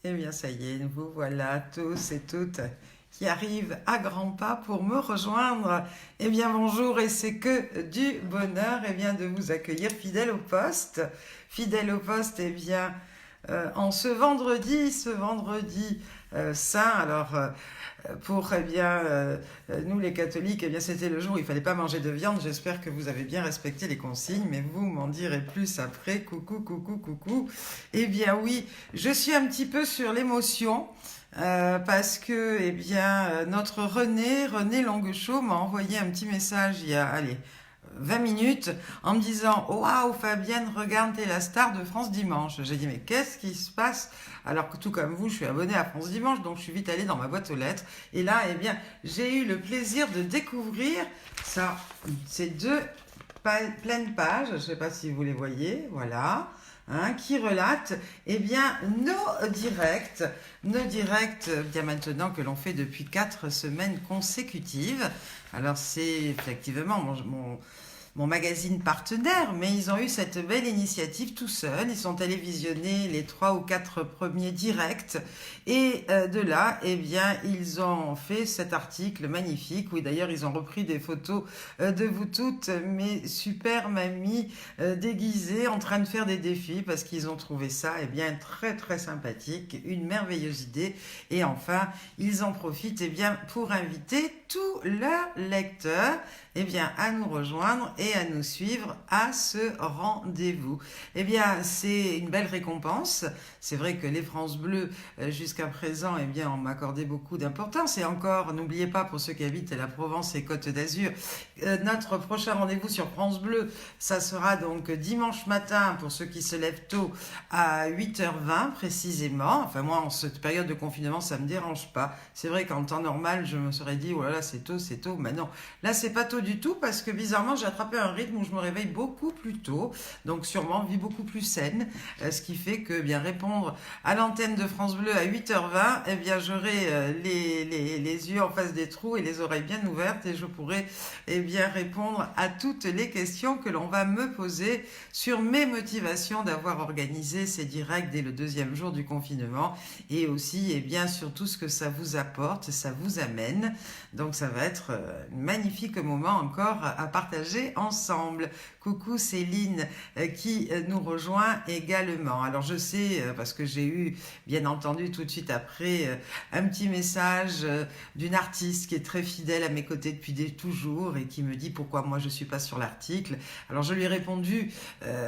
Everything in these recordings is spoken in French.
Eh bien, ça y est, vous voilà tous et toutes qui arrivent à grands pas pour me rejoindre. Eh bien, bonjour, et c'est que du bonheur de vous accueillir fidèle au poste. Fidèle au poste, en ce vendredi saint. Alors, pour nous les catholiques, c'était le jour où il fallait pas manger de viande. J'espère que vous avez bien respecté les consignes, mais vous m'en direz plus après. Coucou, coucou, coucou. Eh bien oui, je suis un petit peu sur l'émotion. Parce que notre René Longuechaud m'a envoyé un petit message il y a 20 minutes en me disant waouh Fabienne, regarde, t'es la star de France Dimanche. J'ai dit mais qu'est-ce qui se passe? Alors que tout comme vous, je suis abonnée à France Dimanche, donc je suis vite allée dans ma boîte aux lettres. Et là, j'ai eu le plaisir de découvrir ça, ces deux pleines pages. Je ne sais pas si vous les voyez, voilà. Qui relate nos directs bien maintenant que l'on fait depuis 4 semaines consécutives. Alors c'est effectivement mon magazine partenaire, mais ils ont eu cette belle initiative tout seuls. Ils sont allés visionner les 3 ou 4 premiers directs et de là, ils ont fait cet article magnifique. Oui, d'ailleurs, ils ont repris des photos de vous toutes, mes super mamies déguisées en train de faire des défis parce qu'ils ont trouvé ça très très sympathique, une merveilleuse idée. Et enfin, ils en profitent pour inviter tous leurs lecteurs à nous rejoindre et à nous suivre à ce rendez-vous. C'est une belle récompense. C'est vrai que les France Bleu, jusqu'à présent, on m'accordait beaucoup d'importance. Et encore, n'oubliez pas, pour ceux qui habitent la Provence et Côte d'Azur, notre prochain rendez-vous sur France Bleu, ça sera donc dimanche matin, pour ceux qui se lèvent tôt, à 8h20 précisément. Enfin, moi, en cette période de confinement, ça me dérange pas. C'est vrai qu'en temps normal, je me serais dit, oh là là, c'est tôt. Mais non, là, c'est pas tôt du tout parce que bizarrement, j'ai attrapé un rythme où je me réveille beaucoup plus tôt. Donc, sûrement, vie beaucoup plus saine. Ce qui fait que, répondre à l'antenne de France Bleu à 8h20, j'aurai les yeux en face des trous et les oreilles bien ouvertes et je pourrai, répondre à toutes les questions que l'on va me poser sur mes motivations d'avoir organisé ces directs dès le 2e jour du confinement et aussi, sur tout ce que ça vous apporte, ça vous amène. Donc, ça va être un magnifique moment encore à partager ensemble. Coucou Céline qui nous rejoint également. Alors je sais, parce que j'ai eu bien entendu tout de suite après un petit message d'une artiste qui est très fidèle à mes côtés depuis toujours et qui me dit pourquoi moi je ne suis pas sur l'article. Alors je lui ai répondu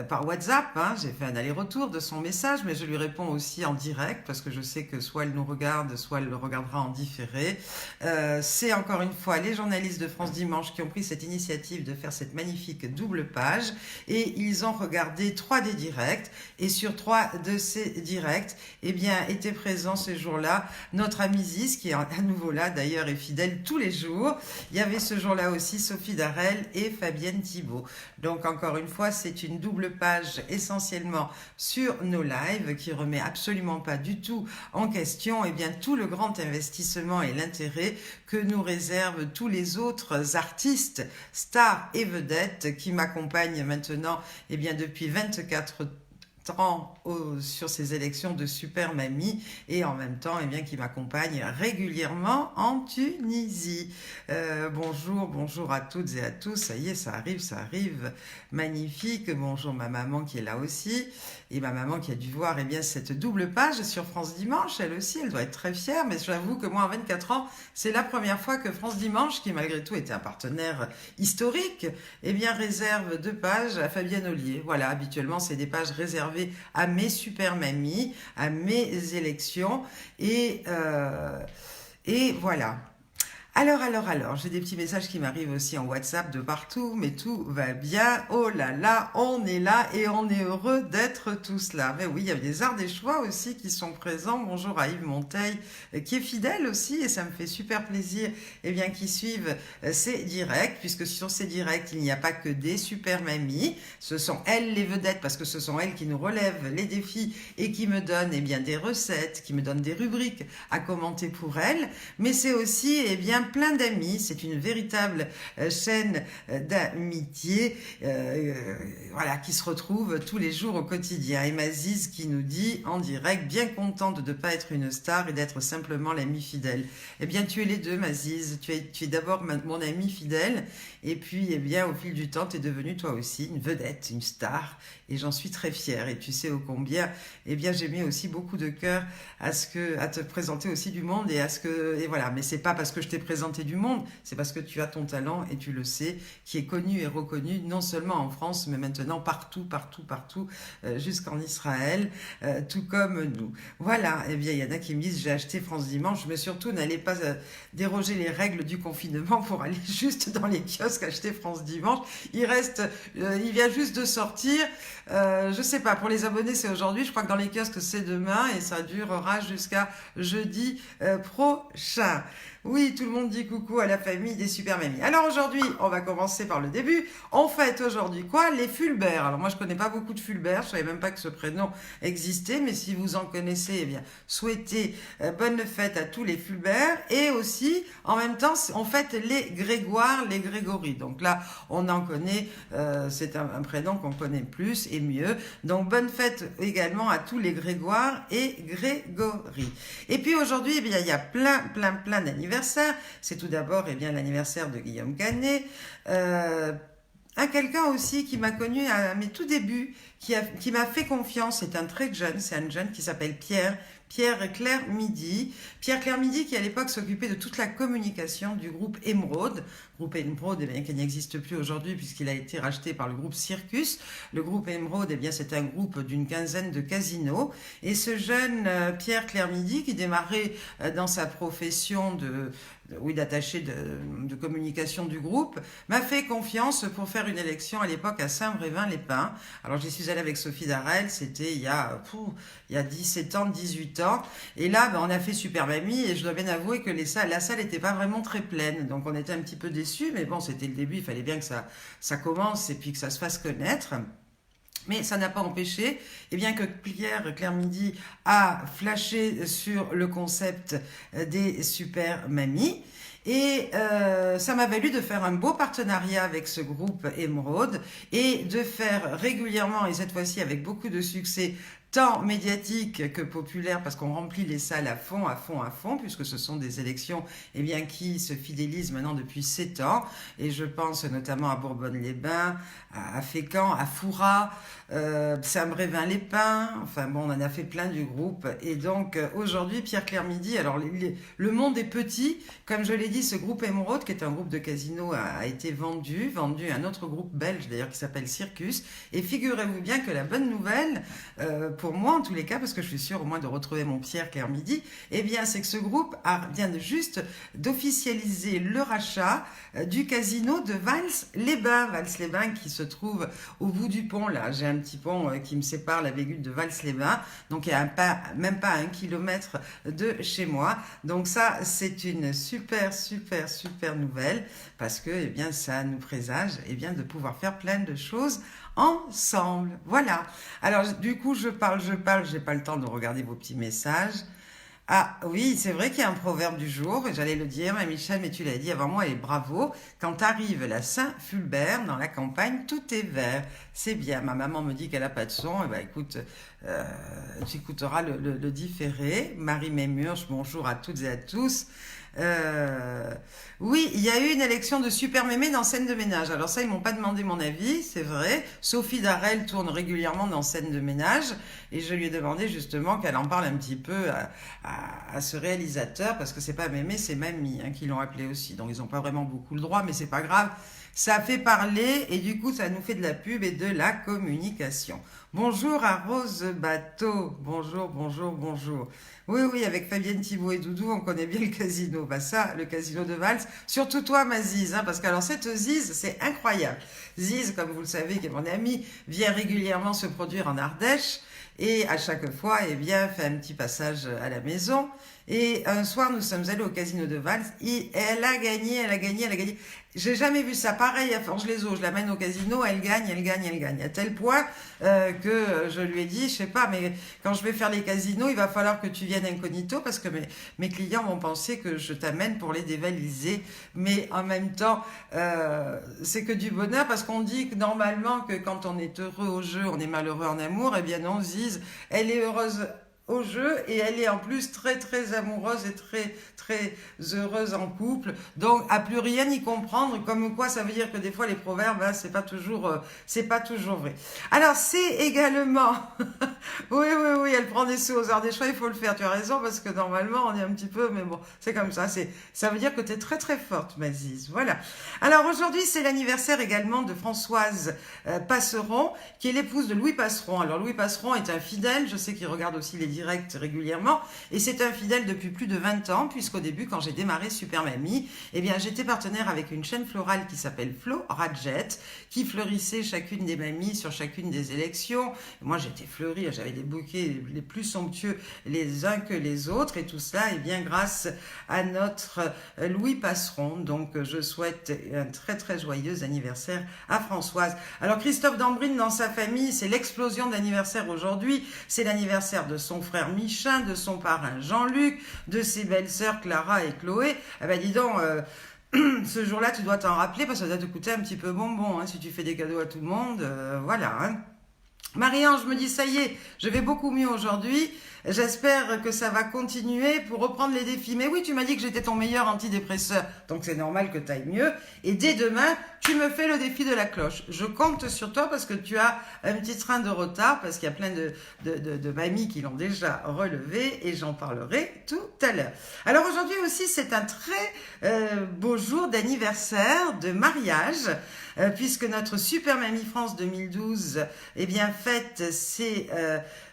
par WhatsApp, j'ai fait un aller-retour de son message, mais je lui réponds aussi en direct parce que je sais que soit elle nous regarde, soit elle le regardera en différé. C'est encore une fois les journalistes de France Dimanche qui ont pris cette initiative de faire cette magnifique double page et ils ont regardé 3 des directs et sur 3 de ces directs était présent ce jour-là notre amie Ziz qui est à nouveau là d'ailleurs et fidèle tous les jours. Il y avait ce jour-là aussi Sophie Darel et Fabienne Thibault. Donc encore une fois c'est une double page essentiellement sur nos lives qui remet absolument pas du tout en question tout le grand investissement et l'intérêt que nous réservent tous les autres artistes, stars et vedettes qui m'accompagnent maintenant depuis 24 ans sur ces élections de Super Mamie et en même temps qui m'accompagne régulièrement en Tunisie. Bonjour à toutes et à tous. Ça y est, ça arrive, magnifique. Bonjour ma maman qui est là aussi et ma maman qui a dû voir cette double page sur France Dimanche. Elle aussi, elle doit être très fière, mais j'avoue que moi en 24 ans, c'est la première fois que France Dimanche, qui malgré tout était un partenaire historique, réserve 2 pages à Fabienne Ollier. Voilà, habituellement c'est des pages réservées à mes super mamies, à mes élections et voilà. Alors, j'ai des petits messages qui m'arrivent aussi en WhatsApp de partout, mais tout va bien. Oh là là, on est là et on est heureux d'être tous là. Mais oui, il y a des Ardéchois aussi qui sont présents. Bonjour à Yves Monteil, qui est fidèle aussi, et ça me fait super plaisir, qu'ils suivent ces directs, puisque sur ces directs, il n'y a pas que des super mamies. Ce sont elles les vedettes, parce que ce sont elles qui nous relèvent les défis et qui me donnent, des recettes, qui me donnent des rubriques à commenter pour elles. Mais c'est aussi, plein d'amis. C'est une véritable chaîne d'amitié, voilà, qui se retrouve tous les jours au quotidien. Et Maziz qui nous dit en direct, bien contente de ne pas être une star et d'être simplement l'ami fidèle. Eh bien, tu es les deux, Maziz. Tu es d'abord mon ami fidèle, et puis, eh bien, au fil du temps, tu es devenue toi aussi une vedette, une star, et j'en suis très fière. Et tu sais ô combien, eh bien, j'ai mis aussi beaucoup de cœur à te présenter aussi du monde, et voilà. Mais c'est pas parce que je t'ai présenté du monde, c'est parce que tu as ton talent, et tu le sais, qui est connu et reconnu, non seulement en France, mais maintenant partout, jusqu'en Israël, tout comme nous. Voilà. Eh bien, il y en a qui me disent, j'ai acheté France Dimanche, mais surtout, n'allez pas déroger les règles du confinement pour aller juste dans les kiosques acheter France Dimanche. Il vient juste de sortir. Je sais pas, pour les abonnés c'est aujourd'hui, je crois que dans les kiosques c'est demain, et ça durera jusqu'à jeudi prochain. Oui, tout le monde dit coucou à la famille des super mamies. Alors aujourd'hui, on va commencer par le début. On fête aujourd'hui quoi? Les Fulbert. Alors moi je connais pas beaucoup de Fulbert, je savais même pas que ce prénom existait, mais si vous en connaissez, eh bien souhaitez bonne fête à tous les Fulbert. Et aussi, en même temps, on fête les Grégoire, les Grégory. Donc là, on en connaît, c'est un prénom qu'on connaît plus et mieux. Donc bonne fête également à tous les Grégoire et Grégory. Et puis aujourd'hui, eh bien il y a plein d'anniversaires. C'est tout d'abord eh bien l'anniversaire de Guillaume Canet, quelqu'un aussi qui m'a connu à mes tout débuts, qui m'a fait confiance. C'est un très jeune, c'est un jeune qui s'appelle Pierre Claire Midi. Pierre Claire Midi qui à l'époque s'occupait de toute la communication du groupe Emeraude. Groupe Emeraude, eh bien, qui n'existe plus aujourd'hui puisqu'il a été racheté par le groupe Circus. Le groupe Emeraude, eh bien, c'est un groupe d'une quinzaine de casinos. Et ce jeune Pierre Claire Midi qui démarrait dans sa profession d'attaché de communication du groupe, m'a fait confiance pour faire une élection à l'époque à Saint-Brévin-les-Pins. Alors j'y suis allée avec Sophie Darel, c'était il y a 17 ans, 18 ans. Et là, on a fait Super Mamie, et je dois bien avouer que la salle n'était pas vraiment très pleine. Donc on était un petit peu déçus, mais bon, c'était le début, il fallait bien que ça commence et puis que ça se fasse connaître. Mais ça n'a pas empêché bien, que Pierre Claire Midi a flashé sur le concept des Super Mamies. Et ça m'a valu de faire un beau partenariat avec ce groupe Emeraude et de faire régulièrement, et cette fois-ci avec beaucoup de succès, tant médiatique que populaire, parce qu'on remplit les salles à fond, puisque ce sont des élections bien, qui se fidélisent maintenant depuis 7 ans. Et je pense notamment à Bourbonne-les-Bains, à Fécamp, à Fouras, Saint-Brévin-les-Pins. Enfin bon, on en a fait plein du groupe. Et donc aujourd'hui, Pierre Claire Midi, alors le monde est petit. Comme je l'ai dit, ce groupe Emeraude, qui est un groupe de casino, a été vendu à un autre groupe belge d'ailleurs qui s'appelle Circus. Et figurez-vous bien que la bonne nouvelle, pour moi en tous les cas, parce que je suis sûre au moins de retrouver mon Pierre Claire Midi, eh bien c'est que ce groupe vient juste d'officialiser le rachat du casino de Vals-les-Bains. Vals-les-Bains qui se trouve au bout du pont, là. J'ai un petit pont qui me sépare la Végule de Vals-les-Bains, donc il y a même pas 1 kilomètre de chez moi. Donc ça, c'est une super nouvelle, parce que eh bien, ça nous présage bien, de pouvoir faire plein de choses ensemble. Voilà. Alors, du coup, je parle, j'ai pas le temps de regarder vos petits messages. Ah oui, c'est vrai qu'il y a un proverbe du jour, et j'allais le dire, mais Michel, mais tu l'as dit avant moi, et bravo. Quand arrive la Saint-Fulbert, dans la campagne, tout est vert. C'est bien. Ma maman me dit qu'elle n'a pas de son. Eh ben, écoute, tu écouteras le différé. Marie Mémurche, bonjour à toutes et à tous. Oui, il y a eu une élection de super mémé dans Scène de ménage. Alors ça, ils m'ont pas demandé mon avis, c'est vrai. Sophie Darel tourne régulièrement dans Scène de ménage, et je lui ai demandé justement qu'elle en parle un petit peu à ce réalisateur, parce que c'est pas mémé, c'est mamie qui l'ont appelé aussi. Donc ils n'ont pas vraiment beaucoup le droit, mais c'est pas grave. Ça fait parler, et du coup, ça nous fait de la pub et de la communication. Bonjour à Rose Bateau. Bonjour. Oui, avec Fabienne Thibault et Doudou, on connaît bien le casino. Bah ça, le casino de Vals. Surtout toi, ma Ziz, parce qu'alors cette Ziz, c'est incroyable. Ziz, comme vous le savez, qui est mon amie, vient régulièrement se produire en Ardèche. et à chaque fois, eh bien, fait un petit passage à la maison. Et un soir, nous sommes allés au casino de Valls et elle a gagné, elle a gagné, elle a gagné. J'ai jamais vu ça. Pareil, à Forge les Eaux, je l'amène au casino, elle gagne, elle gagne, elle gagne. À tel point que je lui ai dit, je sais pas, mais quand je vais faire les casinos, il va falloir que tu viennes incognito parce que mes clients vont penser que je t'amène pour les dévaliser. Mais en même temps, c'est que du bonheur parce qu'on dit que normalement que quand on est heureux au jeu, on est malheureux en amour. Eh bien non, Ziz, elle est heureuse au jeu et elle est en plus très très amoureuse et très très heureuse en couple, donc à plus rien y comprendre, comme quoi ça veut dire que des fois les proverbes hein, c'est pas toujours vrai. Alors c'est également oui elle prend des sous aux heures des choix, il faut le faire, tu as raison parce que normalement on est un petit peu, mais bon c'est comme ça veut dire que tu es très très forte Maziz, voilà. Alors aujourd'hui c'est l'anniversaire également de Françoise Passeron qui est l'épouse de Louis Passeron. Alors Louis Passeron est un fidèle, je sais qu'il regarde aussi les direct régulièrement et c'est un fidèle depuis plus de 20 ans puisqu'au début quand j'ai démarré Super Mamie, eh bien j'étais partenaire avec une chaîne florale qui s'appelle Flo Radjet qui fleurissait chacune des mamies sur chacune des élections. Moi j'étais fleurie, j'avais des bouquets les plus somptueux les uns que les autres et tout cela eh bien grâce à notre Louis Passeron. Donc je souhaite un très très joyeux anniversaire à Françoise. Alors Christophe Dambrine dans sa famille c'est l'explosion d'anniversaire aujourd'hui, c'est l'anniversaire de son frère Michin, de son parrain Jean-Luc, de ses belles-sœurs Clara et Chloé. Ah ben dis donc, ce jour-là, tu dois t'en rappeler parce que ça doit te coûter un petit peu bonbon hein, si tu fais des cadeaux à tout le monde. Voilà. Hein. Marie-Ange me dit, ça y est, je vais beaucoup mieux aujourd'hui. J'espère que ça va continuer pour reprendre les défis. Mais oui, tu m'as dit que j'étais ton meilleur antidépresseur, donc c'est normal que tu ailles mieux. Et dès demain, tu me fais le défi de la cloche. Je compte sur toi parce que tu as un petit train de retard, parce qu'il y a plein de mamies qui l'ont déjà relevé et j'en parlerai tout à l'heure. Alors aujourd'hui aussi, c'est un très beau jour d'anniversaire, de mariage, puisque notre Super Mamie France 2012 eh bien, fête ses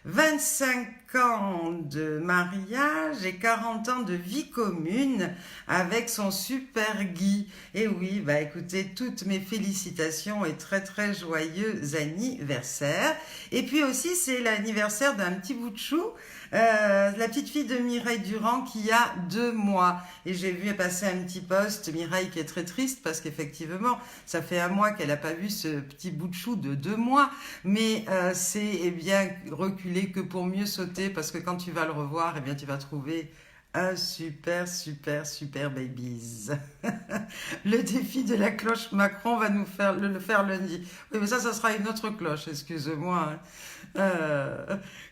25 ans de mariage et 40 ans de vie commune avec son super Guy. Et oui, bah écoutez, toutes mes félicitations et très très joyeux anniversaire. Et puis aussi, c'est l'anniversaire d'un petit bout de chou, la petite fille de Mireille Durand qui a 2 mois. Et j'ai vu passer un petit post, Mireille qui est très triste parce qu'effectivement, ça fait 1 mois qu'elle n'a pas vu ce petit bout de chou de 2 mois. Mais c'est eh bien reculé que pour mieux sauter parce que quand tu vas le revoir, eh bien tu vas trouver un super babies. Le défi de la cloche Macron va nous faire le faire lundi. Oui, mais ça sera une autre cloche, excuse-moi.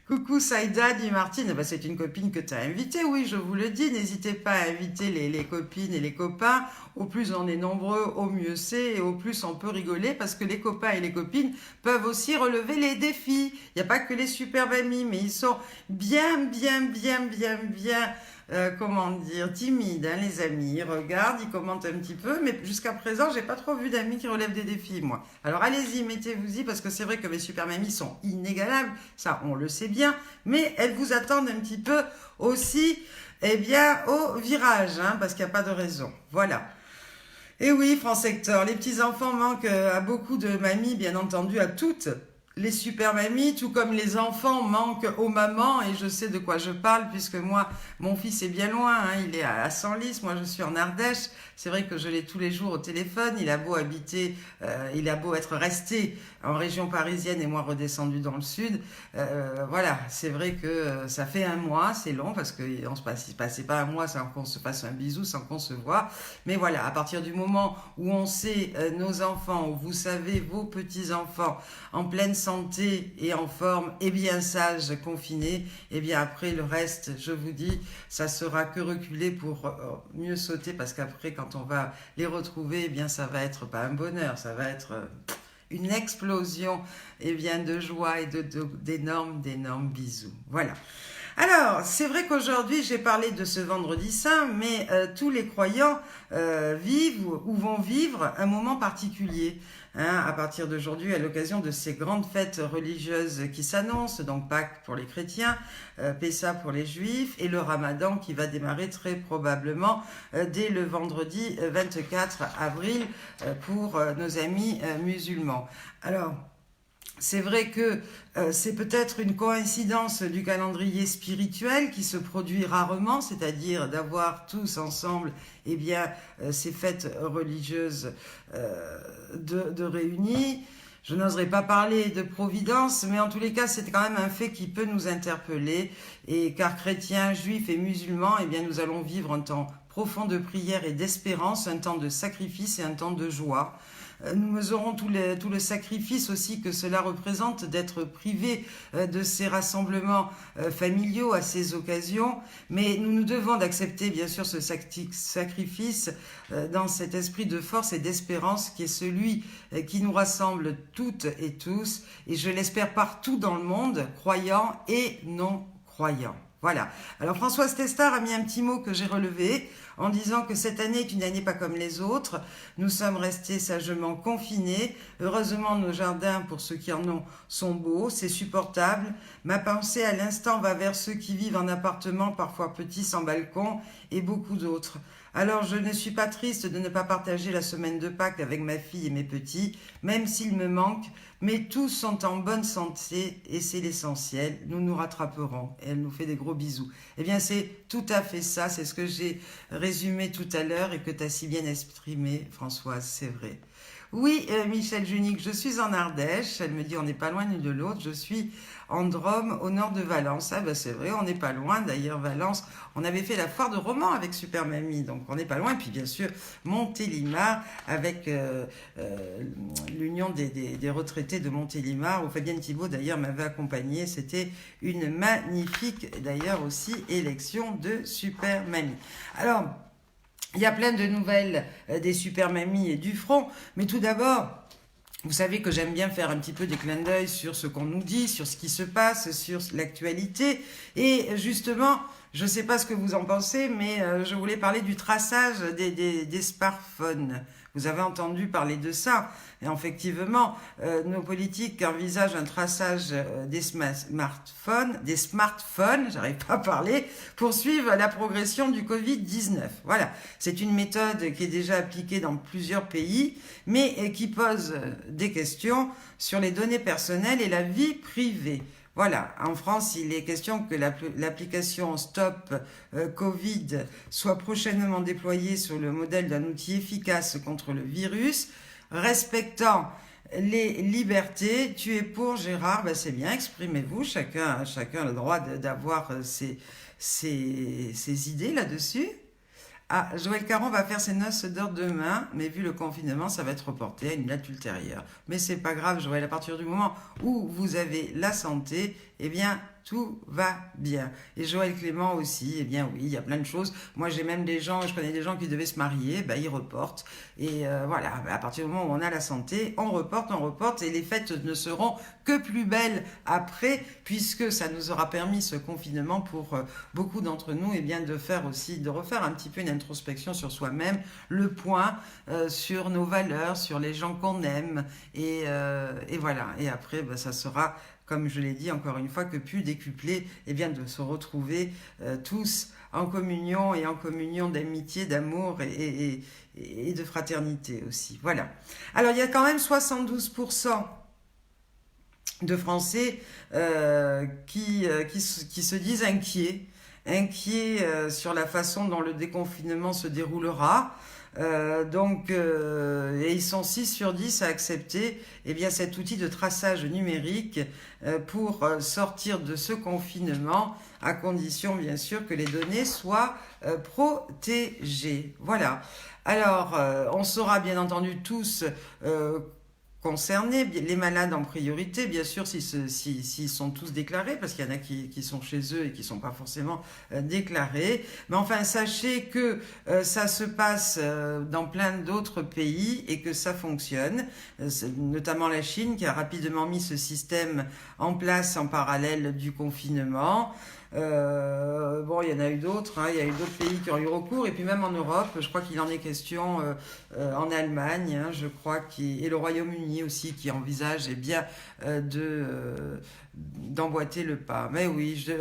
Coucou Saïda, dit Martine. Eh ben, c'est une copine que tu as invitée, oui, je vous le dis. N'hésitez pas à inviter les copines et les copains. Au plus on est nombreux, au mieux c'est. Et au plus on peut rigoler parce que les copains et les copines peuvent aussi relever les défis. Il n'y a pas que les super mamies, mais ils sont bien comment dire, timides, hein, les amis. Ils regardent, ils commentent un petit peu, mais jusqu'à présent, j'ai pas trop vu d'amis qui relèvent des défis, moi. Alors allez-y, mettez-vous-y, parce que c'est vrai que mes super mamies sont inégalables, ça, on le sait bien, mais elles vous attendent un petit peu aussi, eh bien, au virage, hein, parce qu'il n'y a pas de raison. Voilà. Et oui, France Hector, les petits-enfants manquent à beaucoup de mamies, bien entendu, à toutes. Les super mamies, tout comme les enfants manquent aux mamans, et je sais de quoi je parle, puisque moi, mon fils est bien loin, hein, il est à Senlis, moi je suis en Ardèche, c'est vrai que je l'ai tous les jours au téléphone, il a beau habiter, il a beau être resté en région parisienne et moi redescendu dans le sud, voilà, c'est vrai que ça fait 1 mois, c'est long, parce qu'on se passait pas 1 mois sans qu'on se fasse un bisou, sans qu'on se voit, mais voilà, à partir du moment où on sait nos enfants, où vous savez vos petits-enfants en pleine santé et en forme et bien sages, confinés, et bien après le reste, je vous dis, ça sera que reculer pour mieux sauter parce qu'après quand on va les retrouver, eh bien ça va être pas un bonheur, ça va être une explosion et bien de joie et d'énormes bisous. Voilà. Alors, c'est vrai qu'aujourd'hui, j'ai parlé de ce vendredi saint, mais tous les croyants vivent ou vont vivre un moment particulier. Hein, à partir d'aujourd'hui, à l'occasion de ces grandes fêtes religieuses qui s'annoncent, donc Pâques pour les chrétiens, Pessa pour les juifs, et le Ramadan qui va démarrer très probablement dès le vendredi 24 avril pour nos amis musulmans. Alors, c'est vrai que c'est peut-être une coïncidence du calendrier spirituel qui se produit rarement, c'est-à-dire d'avoir tous ensemble eh bien, ces fêtes religieuses de réunies. Je n'oserais pas parler de providence, mais en tous les cas, c'est quand même un fait qui peut nous interpeller. Et car chrétiens, juifs et musulmans, eh bien, nous allons vivre un temps profond de prière et d'espérance, un temps de sacrifice et un temps de joie. Nous mesurons tout le sacrifice aussi que cela représente d'être privé de ces rassemblements familiaux à ces occasions, mais nous devons d'accepter bien sûr ce sacrifice dans cet esprit de force et d'espérance qui est celui qui nous rassemble toutes et tous, et je l'espère partout dans le monde, croyants et non croyants. Voilà. Alors Françoise Testard a mis un petit mot que j'ai relevé en disant que cette année est une année pas comme les autres. Nous sommes restés sagement confinés. Heureusement, nos jardins, pour ceux qui en ont, sont beaux, c'est supportable. Ma pensée à l'instant va vers ceux qui vivent en appartement, parfois petits, sans balcon, et beaucoup d'autres. Alors je ne suis pas triste de ne pas partager la semaine de Pâques avec ma fille et mes petits, même s'ils me manquent, mais tous sont en bonne santé et c'est l'essentiel. Nous nous rattraperons. Et elle nous fait des gros bisous. Eh bien c'est tout à fait ça, c'est ce que j'ai résumé tout à l'heure et que tu as si bien exprimé, Françoise, c'est vrai. Oui, Michel Junique, je suis en Ardèche. Elle me dit on n'est pas loin l'une de l'autre. Je suis en Drôme, au nord de Valence. Ah ben c'est vrai, on n'est pas loin. D'ailleurs, Valence, on avait fait la foire de romans avec Super Mamie, donc on n'est pas loin. Puis bien sûr, Montélimar avec l'union des retraités de Montélimar, où Fabienne Thibault d'ailleurs m'avait accompagné. C'était une magnifique, d'ailleurs aussi, élection de Super Mamie. Alors, il y a plein de nouvelles des Super Mamies et du front, mais tout d'abord, vous savez que j'aime bien faire un petit peu des clins d'œil sur ce qu'on nous dit, sur ce qui se passe, sur l'actualité. Et justement, je ne sais pas ce que vous en pensez, mais je voulais parler du traçage des smartphones. Vous avez entendu parler de ça. Et effectivement, nos politiques envisagent un traçage des smartphones, j'arrive pas à parler, pour suivre la progression du Covid-19. Voilà, c'est une méthode qui est déjà appliquée dans plusieurs pays, mais qui pose des questions sur les données personnelles et la vie privée. Voilà, en France, il est question que l'application Stop Covid soit prochainement déployée sur le modèle d'un outil efficace contre le virus, respectant les libertés. Tu es pour, Gérard? Ben c'est bien, exprimez-vous, chacun a le droit d'avoir ses idées là-dessus. Ah, Joël Caron va faire ses noces d'or demain, mais vu le confinement, ça va être reporté à une date ultérieure. Mais c'est pas grave, Joël, à partir du moment où vous avez la santé, eh bien, tout va bien. Et Joël Clément aussi, eh bien oui, il y a plein de choses. Moi, j'ai même je connais des gens qui devaient se marier, ben, ils reportent. Et voilà, à partir du moment où on a la santé, on reporte, et les fêtes ne seront que plus belles après, puisque ça nous aura permis ce confinement pour beaucoup d'entre nous, eh bien, de refaire un petit peu une introspection sur soi-même, le point sur nos valeurs, sur les gens qu'on aime, et voilà. Et après, ben, ça sera, comme je l'ai dit encore une fois, que plus décuplé, eh bien, de se retrouver tous en communion d'amitié, d'amour et de fraternité aussi. Voilà. Alors, il y a quand même 72% de Français qui se disent inquiets sur la façon dont le déconfinement se déroulera. Et ils sont 6 sur 10 à accepter eh bien, cet outil de traçage numérique pour sortir de ce confinement, à condition bien sûr que les données soient protégées. Voilà. Alors, on saura bien entendu tous concernés, les malades en priorité, bien sûr, s'ils sont tous déclarés, parce qu'il y en a qui sont chez eux et qui ne sont pas forcément déclarés. Mais enfin, sachez que ça se passe dans plein d'autres pays et que ça fonctionne, notamment la Chine qui a rapidement mis ce système en place en parallèle du confinement. Bon, il y en a eu d'autres, hein, il y a eu d'autres pays qui ont eu recours, et puis même en Europe, je crois qu'il en est question en Allemagne, hein, je crois, et le Royaume-Uni aussi, qui envisage eh bien, d'emboîter le pas. Mais oui, je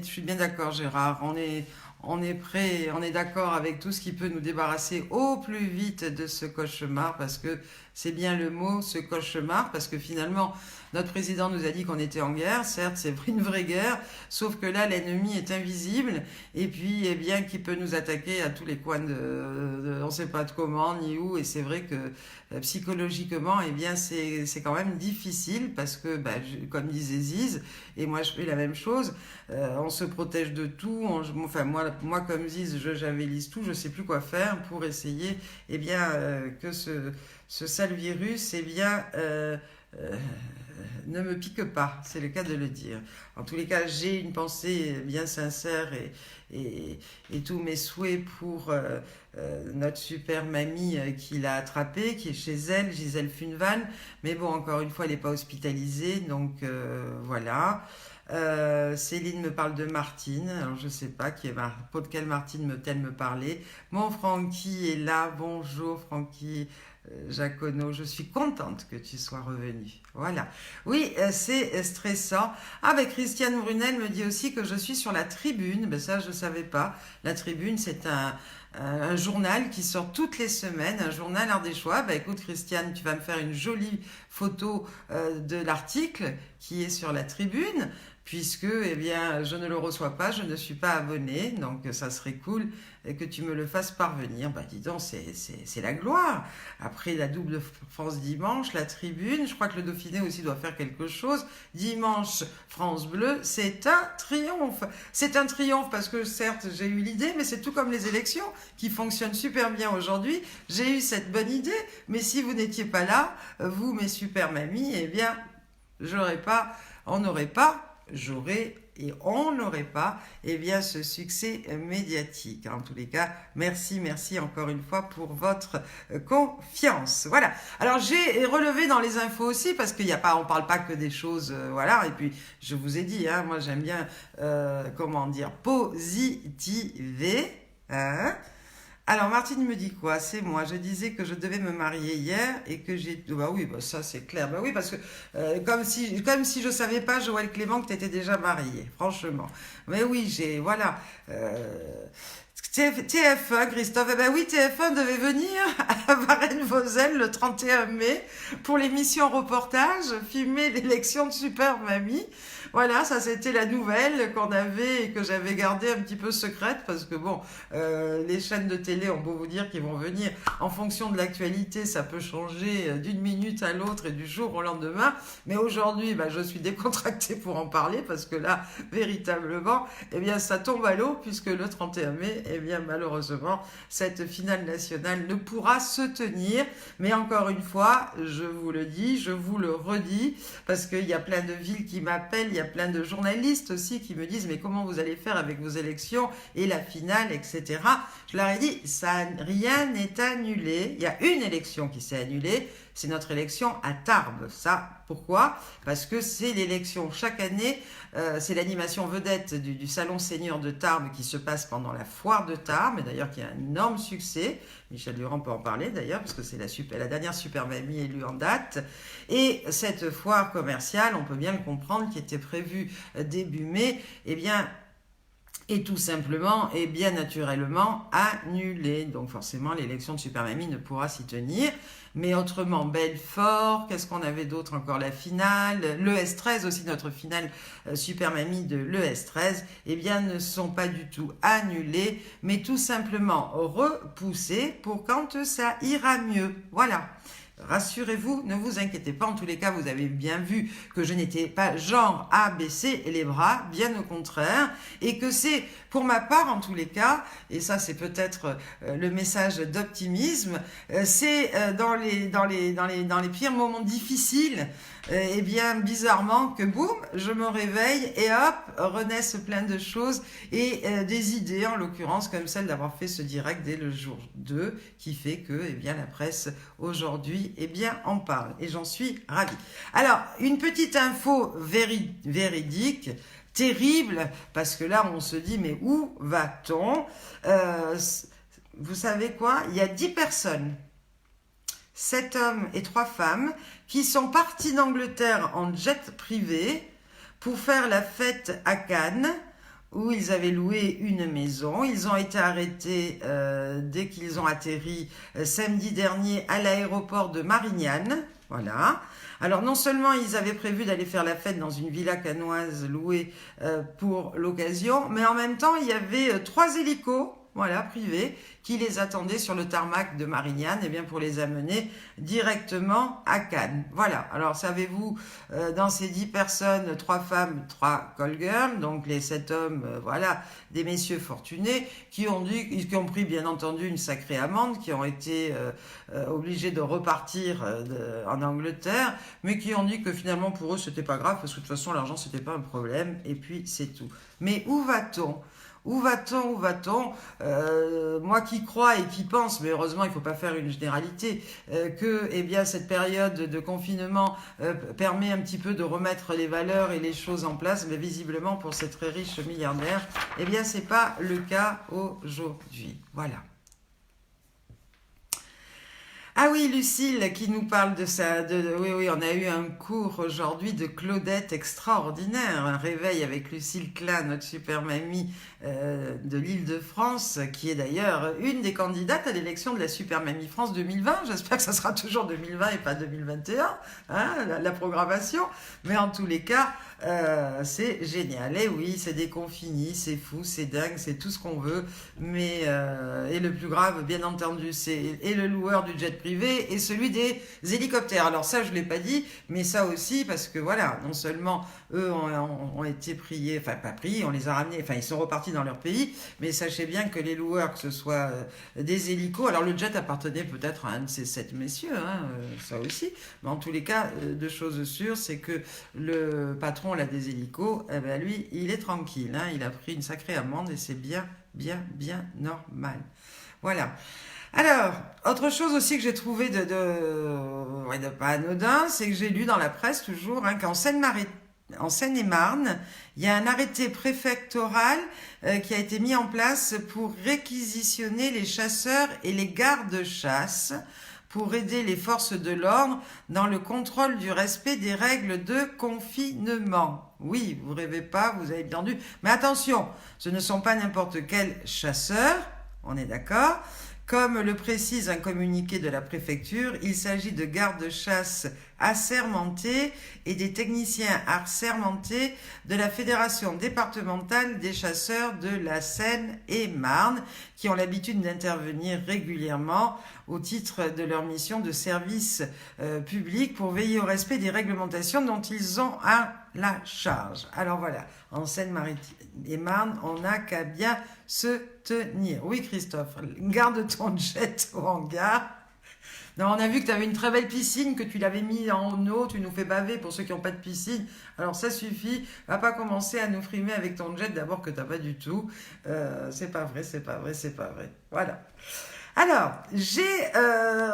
suis bien d'accord, Gérard, on est prêt, on est d'accord avec tout ce qui peut nous débarrasser au plus vite de ce cauchemar, parce que c'est bien le mot, ce cauchemar, parce que finalement, notre président nous a dit qu'on était en guerre. Certes, c'est une vraie guerre, sauf que là, l'ennemi est invisible, et puis, eh bien, qui peut nous attaquer à tous les coins on ne sait pas de comment, ni où, et c'est vrai que psychologiquement, eh bien, c'est quand même difficile, parce que, bah, comme disait Ziz, et moi, je fais la même chose, on se protège de tout, enfin, moi, comme Ziz, j'avélise tout, je ne sais plus quoi faire pour essayer, eh bien, que ce sale virus, eh bien, ne me pique pas, c'est le cas de le dire. En tous les cas, j'ai une pensée bien sincère et tous mes souhaits pour notre super mamie qui l'a attrapée, qui est chez elle, Gisèle Funvan. Mais bon, encore une fois, elle n'est pas hospitalisée, donc voilà. Céline me parle de Martine, alors je sais pas pour de quelle Martine peut-elle me parler. Mon Francky est là, bonjour Francky. Jacono, je suis contente que tu sois revenu. Voilà. Oui, c'est stressant. Ah, ben Christiane Brunel me dit aussi que je suis sur la Tribune. Ben ça, je ne savais pas. La Tribune, c'est un journal qui sort toutes les semaines, un journal ardéchois. Ben écoute, Christiane, tu vas me faire une jolie photo de l'article qui est sur la Tribune, puisque eh bien, je ne le reçois pas, je ne suis pas abonnée, donc ça serait cool que tu me le fasses parvenir. Bah dis donc, c'est la gloire. Après la double France dimanche, la Tribune, je crois que le Dauphiné aussi doit faire quelque chose. Dimanche, France Bleu, c'est un triomphe. C'est un triomphe parce que certes, j'ai eu l'idée, mais c'est tout comme les élections qui fonctionnent super bien aujourd'hui. J'ai eu cette bonne idée, mais si vous n'étiez pas là, vous, mes super mamies, eh bien, on n'aurait pas et on n'aurait pas eh bien, ce succès médiatique. En tous les cas, merci encore une fois pour votre confiance. Voilà. Alors, j'ai relevé dans les infos aussi, parce qu'on ne parle pas que des choses, voilà. Et puis, je vous ai dit, hein, moi, j'aime bien, positiver, hein. Alors, Martine me dit quoi? C'est moi. Je disais que je devais me marier hier et que j'ai... Bah oui, bah ça c'est clair. Bah oui, parce que comme si je savais pas, Joël Clément, que tu étais déjà mariée, franchement. Mais oui, voilà. TF1, Christophe. Eh ben oui, TF1 devait venir à Varennes-Vauzelles le 31 mai pour l'émission reportage, filmer l'élection de Super Mamie. Voilà, ça c'était la nouvelle qu'on avait et que j'avais gardée un petit peu secrète parce que bon, les chaînes de télé ont beau vous dire qu'ils vont venir en fonction de l'actualité, ça peut changer d'une minute à l'autre et du jour au lendemain. Mais aujourd'hui, bah, je suis décontractée pour en parler parce que là, véritablement, eh bien, ça tombe à l'eau puisque le 31 mai, eh bien, malheureusement, cette finale nationale ne pourra se tenir. Mais encore une fois, je vous le dis, je vous le redis, parce qu'il y a plein de villes qui m'appellent, il y a plein de journalistes aussi qui me disent mais comment vous allez faire avec vos élections et la finale, etc. Je leur ai dit, rien n'est annulé. Il y a une élection qui s'est annulée, c'est notre élection à Tarbes. Ça, pourquoi? Parce que c'est l'élection chaque année, c'est l'animation vedette du Salon Seigneur de Tarbes qui se passe pendant la foire de Tarbes, et d'ailleurs qui a un énorme succès. Michel Durand peut en parler d'ailleurs, parce que c'est la dernière Super Mamie élue en date. Et cette foire commerciale, on peut bien le comprendre, qui était prévue début mai, eh bien, est tout simplement et bien naturellement annulée. Donc forcément, l'élection de Super Mamie ne pourra s'y tenir. Mais autrement, Belfort, qu'est-ce qu'on avait d'autre encore? La finale, l'ES13 aussi, notre finale Super Mamie de l'ES13, eh bien, ne sont pas du tout annulées, mais tout simplement repoussées pour quand ça ira mieux. Voilà. Rassurez-vous, ne vous inquiétez pas. En tous les cas, vous avez bien vu que je n'étais pas genre à baisser les bras, bien au contraire, et que c'est, pour ma part, en tous les cas, et ça c'est peut-être le message d'optimisme, c'est dans les pires moments difficiles, et bien bizarrement que boum, je me réveille et hop, renaissent plein de choses et des idées, en l'occurrence comme celle d'avoir fait ce direct dès le jour 2, qui fait que eh bien, la presse aujourd'hui eh bien, en parle et j'en suis ravie. Alors, une petite info véridique, terrible, parce que là on se dit mais où va-t-on? Vous savez quoi? Il y a 10 personnes, 7 hommes et 3 femmes, qui sont partis d'Angleterre en jet privé pour faire la fête à Cannes, où ils avaient loué une maison. Ils ont été arrêtés dès qu'ils ont atterri samedi dernier à l'aéroport de Marignane. Voilà. Alors non seulement ils avaient prévu d'aller faire la fête dans une villa cannoise louée pour l'occasion, mais en même temps il y avait 3 hélicos, voilà, privés, qui les attendaient sur le tarmac de Marignane, et bien pour les amener directement à Cannes. Voilà. Alors savez-vous, dans ces 10 personnes, 3 femmes, 3 call girls, donc les 7 hommes, voilà, des messieurs fortunés, qui ont pris bien entendu une sacrée amende, qui ont été obligés de repartir en Angleterre, mais qui ont dit que finalement pour eux c'était pas grave, parce que de toute façon l'argent c'était pas un problème, et puis c'est tout. Mais où va-t-on ? Où va-t-on? Où va-t-on? Moi qui crois et qui pense, mais heureusement il ne faut pas faire une généralité, que eh bien, cette période de confinement permet un petit peu de remettre les valeurs et les choses en place, mais visiblement pour ces très riches milliardaires, eh bien c'est pas le cas aujourd'hui. Voilà. Ah oui, Lucille qui nous parle de ça. Oui, on a eu un cours aujourd'hui de Claudette extraordinaire, un réveil avec Lucille Klein, notre super mamie de l'Île-de-France, qui est d'ailleurs une des candidates à l'élection de la Super Mamie France 2020. J'espère que ça sera toujours 2020 et pas 2021, hein, la programmation. Mais en tous les cas, c'est génial. Et oui, c'est déconfini, c'est fou, c'est dingue, c'est tout ce qu'on veut. Mais et le plus grave, bien entendu, c'est et le loueur du jet privé et celui des hélicoptères. Alors ça, je l'ai pas dit, mais ça aussi parce que voilà, non seulement eux ont été priés, enfin pas priés, on les a ramenés, enfin ils sont repartis dans leur pays, mais sachez bien que les loueurs, que ce soit des hélicos, alors le jet appartenait peut-être à un de ces 7 messieurs, hein, ça aussi, mais en tous les cas, 2 choses sûres, c'est que le patron là des hélicos, eh ben lui, il est tranquille, hein, il a pris une sacrée amende et c'est bien normal. Voilà. Alors, autre chose aussi que j'ai trouvé de pas anodin, c'est que j'ai lu dans la presse toujours hein, qu'en Seine-et-Marne, il y a un arrêté préfectoral qui a été mis en place pour réquisitionner les chasseurs et les gardes-chasse pour aider les forces de l'ordre dans le contrôle du respect des règles de confinement. Oui, vous rêvez pas, vous avez bien entendu. Mais attention, ce ne sont pas n'importe quels chasseurs, on est d'accord. Comme le précise un communiqué de la préfecture, il s'agit de gardes-chasse assermentés et des techniciens assermentés de la Fédération départementale des chasseurs de la Seine-et-Marne qui ont l'habitude d'intervenir régulièrement au titre de leur mission de service public pour veiller au respect des réglementations dont ils ont à la charge. Alors voilà, en Seine-et-Marne, on n'a qu'à bien se tenir. Oui, Christophe, garde ton jet au hangar. Non, on a vu que tu avais une très belle piscine, que tu l'avais mis en eau, tu nous fais baver pour ceux qui n'ont pas de piscine. Alors ça suffit, va pas commencer à nous frimer avec ton jet d'abord que tu n'as pas du tout. C'est pas vrai. Voilà. Alors, j'ai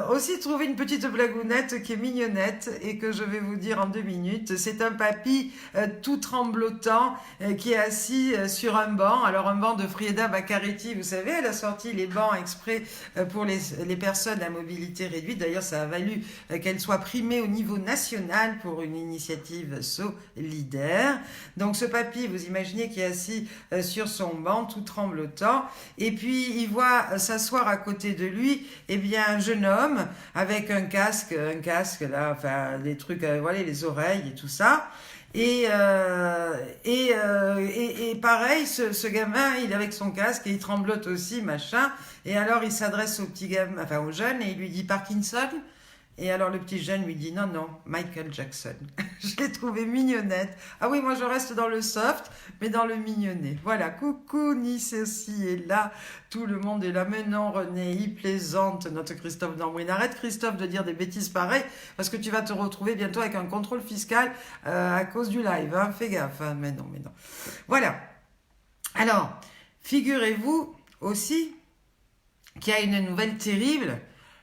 aussi trouvé une petite blagounette qui est mignonnette et que je vais vous dire en 2 minutes. C'est un papy tout tremblotant qui est assis sur un banc. Alors, un banc de Frieda Baccaretti, vous savez, elle a sorti les bancs exprès pour les personnes à mobilité réduite. D'ailleurs, ça a valu qu'elle soit primée au niveau national pour une initiative solidaire. Donc, ce papy, vous imaginez, qui est assis sur son banc tout tremblotant. Et puis, il voit s'asseoir à côté de lui, eh bien, un jeune homme avec un casque là, enfin, les trucs, voilà, les oreilles et tout ça. Et pareil, ce gamin, il est avec son casque et il tremblote aussi, machin. Et alors, il s'adresse au petit gamin, enfin, au jeune, et il lui dit Parkinson. Et alors le petit jeune lui dit non, Michael Jackson. Je l'ai trouvé mignonnette. Ah oui, moi je reste dans le soft, mais dans le mignonnet. Voilà, coucou, Nice aussi est là. Tout le monde est là. Mais non, René, il plaisante, notre Christophe Dambrine. Arrête, Christophe, de dire des bêtises pareilles, parce que tu vas te retrouver bientôt avec un contrôle fiscal à cause du live. Hein. Fais gaffe. Hein. Mais non. Voilà. Alors, figurez-vous aussi qu'il y a une nouvelle terrible.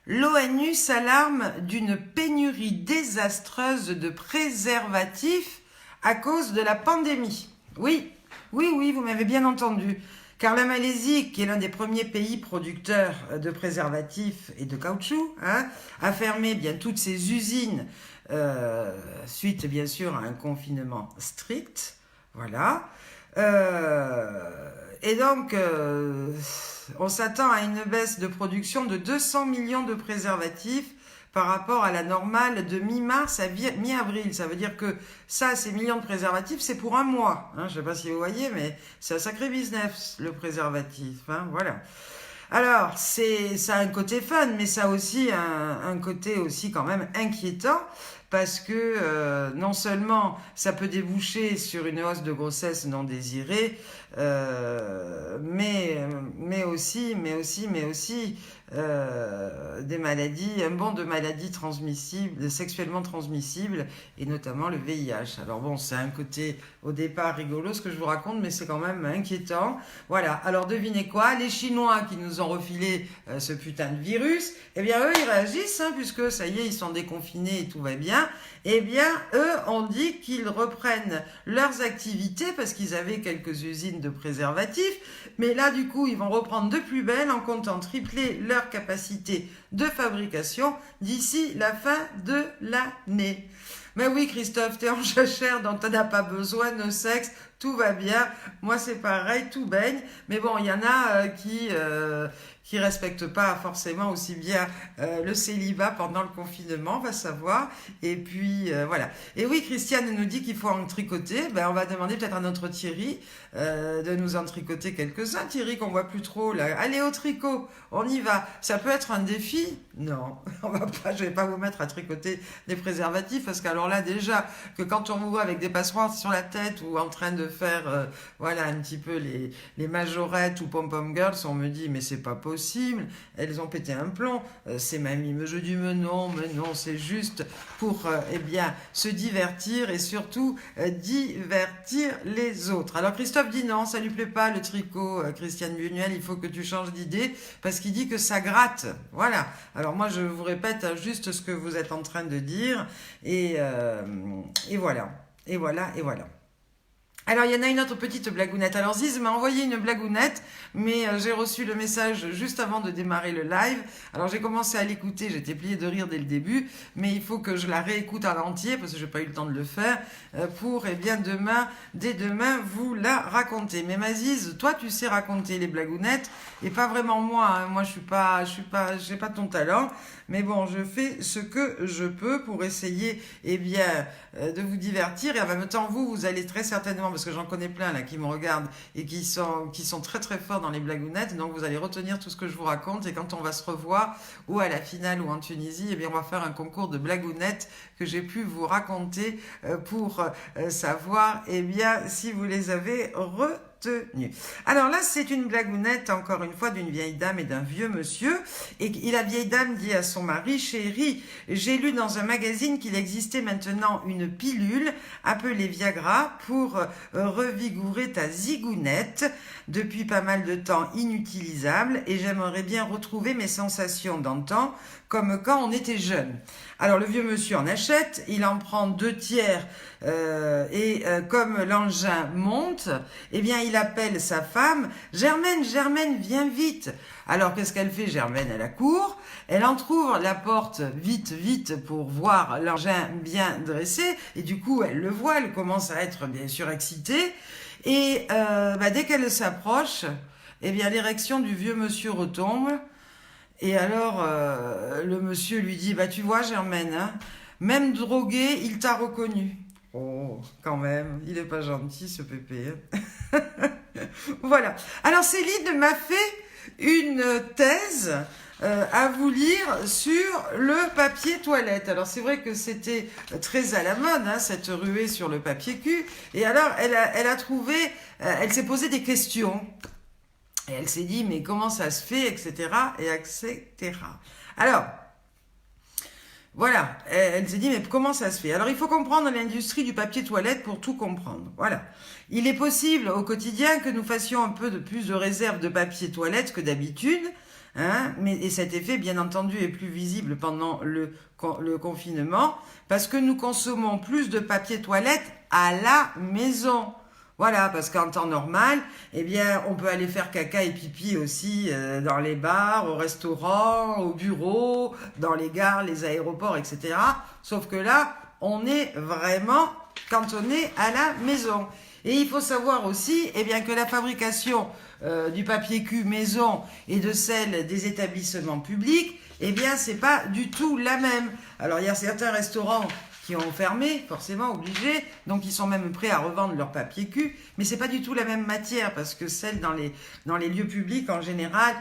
L'ONU s'alarme d'une pénurie désastreuse de préservatifs à cause de la pandémie. Oui, vous m'avez bien entendu. Car la Malaisie, qui est l'un des premiers pays producteurs de préservatifs et de caoutchouc, a fermé bien toutes ses usines suite bien sûr à un confinement strict. Voilà. Et donc, on s'attend à une baisse de production de 200 millions de préservatifs par rapport à la normale de mi-mars à mi-avril. Ça veut dire que ça, ces millions de préservatifs, c'est pour un mois. Hein, je ne sais pas si vous voyez, mais c'est un sacré business, le préservatif. Hein, voilà. Alors, ça a un côté fun, mais ça a aussi un côté aussi quand même inquiétant, parce que non seulement ça peut déboucher sur une hausse de grossesse non désirée, mais aussi des maladies, un bond de maladies transmissibles, sexuellement transmissibles, et notamment le VIH. Alors bon, c'est un côté au départ rigolo ce que je vous raconte, mais c'est quand même inquiétant. Voilà, alors devinez quoi, les Chinois qui nous ont refilé ce putain de virus, eh bien eux ils réagissent, hein, puisque ça y est, ils sont déconfinés et tout va bien. Eh bien, eux ont dit qu'ils reprennent leurs activités parce qu'ils avaient quelques usines de préservatifs. Mais là, du coup, ils vont reprendre de plus belle en comptant tripler leur capacité de fabrication d'ici la fin de l'année. Mais oui, Christophe, t'es en jachère, donc t'en as pas besoin, no sexe, tout va bien. Moi, c'est pareil, tout baigne. Mais bon, il y en a qui respectent pas forcément aussi bien le célibat pendant le confinement, on va savoir. Et puis, voilà. Et oui, Christiane nous dit qu'il faut en tricoter. Ben, on va demander peut-être à notre Thierry de nous en tricoter quelques-uns. Thierry, qu'on voit plus trop, là. Allez, au tricot, on y va. Ça peut être un défi? Non, je vais pas vous mettre à tricoter des préservatifs, parce qu'alors là, déjà, que quand on vous voit avec des passepoires sur la tête ou en train de faire, voilà, un petit peu les majorettes ou pom-pom girls, on me dit, mais c'est pas possible, elles ont pété un plomb, c'est mamie. Mais je dis, mais non, c'est juste pour, eh bien, se divertir et surtout divertir les autres. Alors Christophe dit non, ça lui plaît pas le tricot, Christiane Buñuel, il faut que tu changes d'idée, parce qu'il dit que ça gratte. Voilà. Alors moi, je vous répète juste ce que vous êtes en train de dire, et voilà. Et voilà. Alors, il y en a une autre petite blagounette. Alors, Ziz m'a envoyé une blagounette, mais j'ai reçu le message juste avant de démarrer le live. Alors, j'ai commencé à l'écouter, j'étais pliée de rire dès le début, mais il faut que je la réécoute en entier, parce que j'ai pas eu le temps de le faire, pour, eh bien, dès demain, vous la raconter. Mais ma Ziz, toi, tu sais raconter les blagounettes, et pas vraiment moi, hein. Moi, j'ai pas ton talent, mais bon, je fais ce que je peux pour essayer, eh bien, de vous divertir, et en même temps, vous allez très certainement, parce que j'en connais plein là qui me regardent et qui sont très très forts dans les blagounettes, donc vous allez retenir tout ce que je vous raconte, et quand on va se revoir ou à la finale ou en Tunisie, eh bien on va faire un concours de blagounettes que j'ai pu vous raconter pour savoir, eh bien, si vous les avez retenues. Alors là, c'est une blagounette, encore une fois, d'une vieille dame et d'un vieux monsieur. Et la vieille dame dit à son mari, chéri, j'ai lu dans un magazine qu'il existait maintenant une pilule appelée Viagra pour revigorer ta zigounette, depuis pas mal de temps inutilisable, et j'aimerais bien retrouver mes sensations d'antan, comme quand on était jeune. Alors le vieux monsieur en achète, il en prend 2/3 et comme l'engin monte, eh bien il appelle sa femme, Germaine, viens vite. Alors qu'est-ce qu'elle fait, Germaine? Elle accourt, elle entrouvre la porte vite pour voir l'engin bien dressé, et du coup elle le voit, elle commence à être bien sûr excitée, et dès qu'elle s'approche, eh bien l'érection du vieux monsieur retombe. Et alors, le monsieur lui dit, tu vois Germaine, hein, même drogué, il t'a reconnu. Oh, quand même, il est pas gentil ce pépé. Voilà. Alors Céline m'a fait une thèse à vous lire sur le papier toilette. Alors c'est vrai que c'était très à la mode, hein, cette ruée sur le papier cul. Et alors elle a trouvé, elle s'est posé des questions. Et elle s'est dit, mais comment ça se fait, etc., etc. Alors, voilà, elle s'est dit, mais comment ça se fait? Alors, il faut comprendre l'industrie du papier toilette pour tout comprendre. Voilà. Il est possible au quotidien que nous fassions un peu plus de réserve de papier toilette que d'habitude, hein, et cet effet, bien entendu, est plus visible pendant le confinement, parce que nous consommons plus de papier toilette à la maison. Voilà, parce qu'en temps normal, eh bien, on peut aller faire caca et pipi aussi dans les bars, au restaurant, au bureau, dans les gares, les aéroports, etc. Sauf que là, on est vraiment cantonné à la maison. Et il faut savoir aussi eh bien, que la fabrication du papier cul maison et de celle des établissements publics, eh bien, c'est pas du tout la même. Alors, il y a certains restaurants qui ont fermé, forcément obligés, donc ils sont même prêts à revendre leur papier cul, mais c'est pas du tout la même matière, parce que celle dans les lieux publics, en général,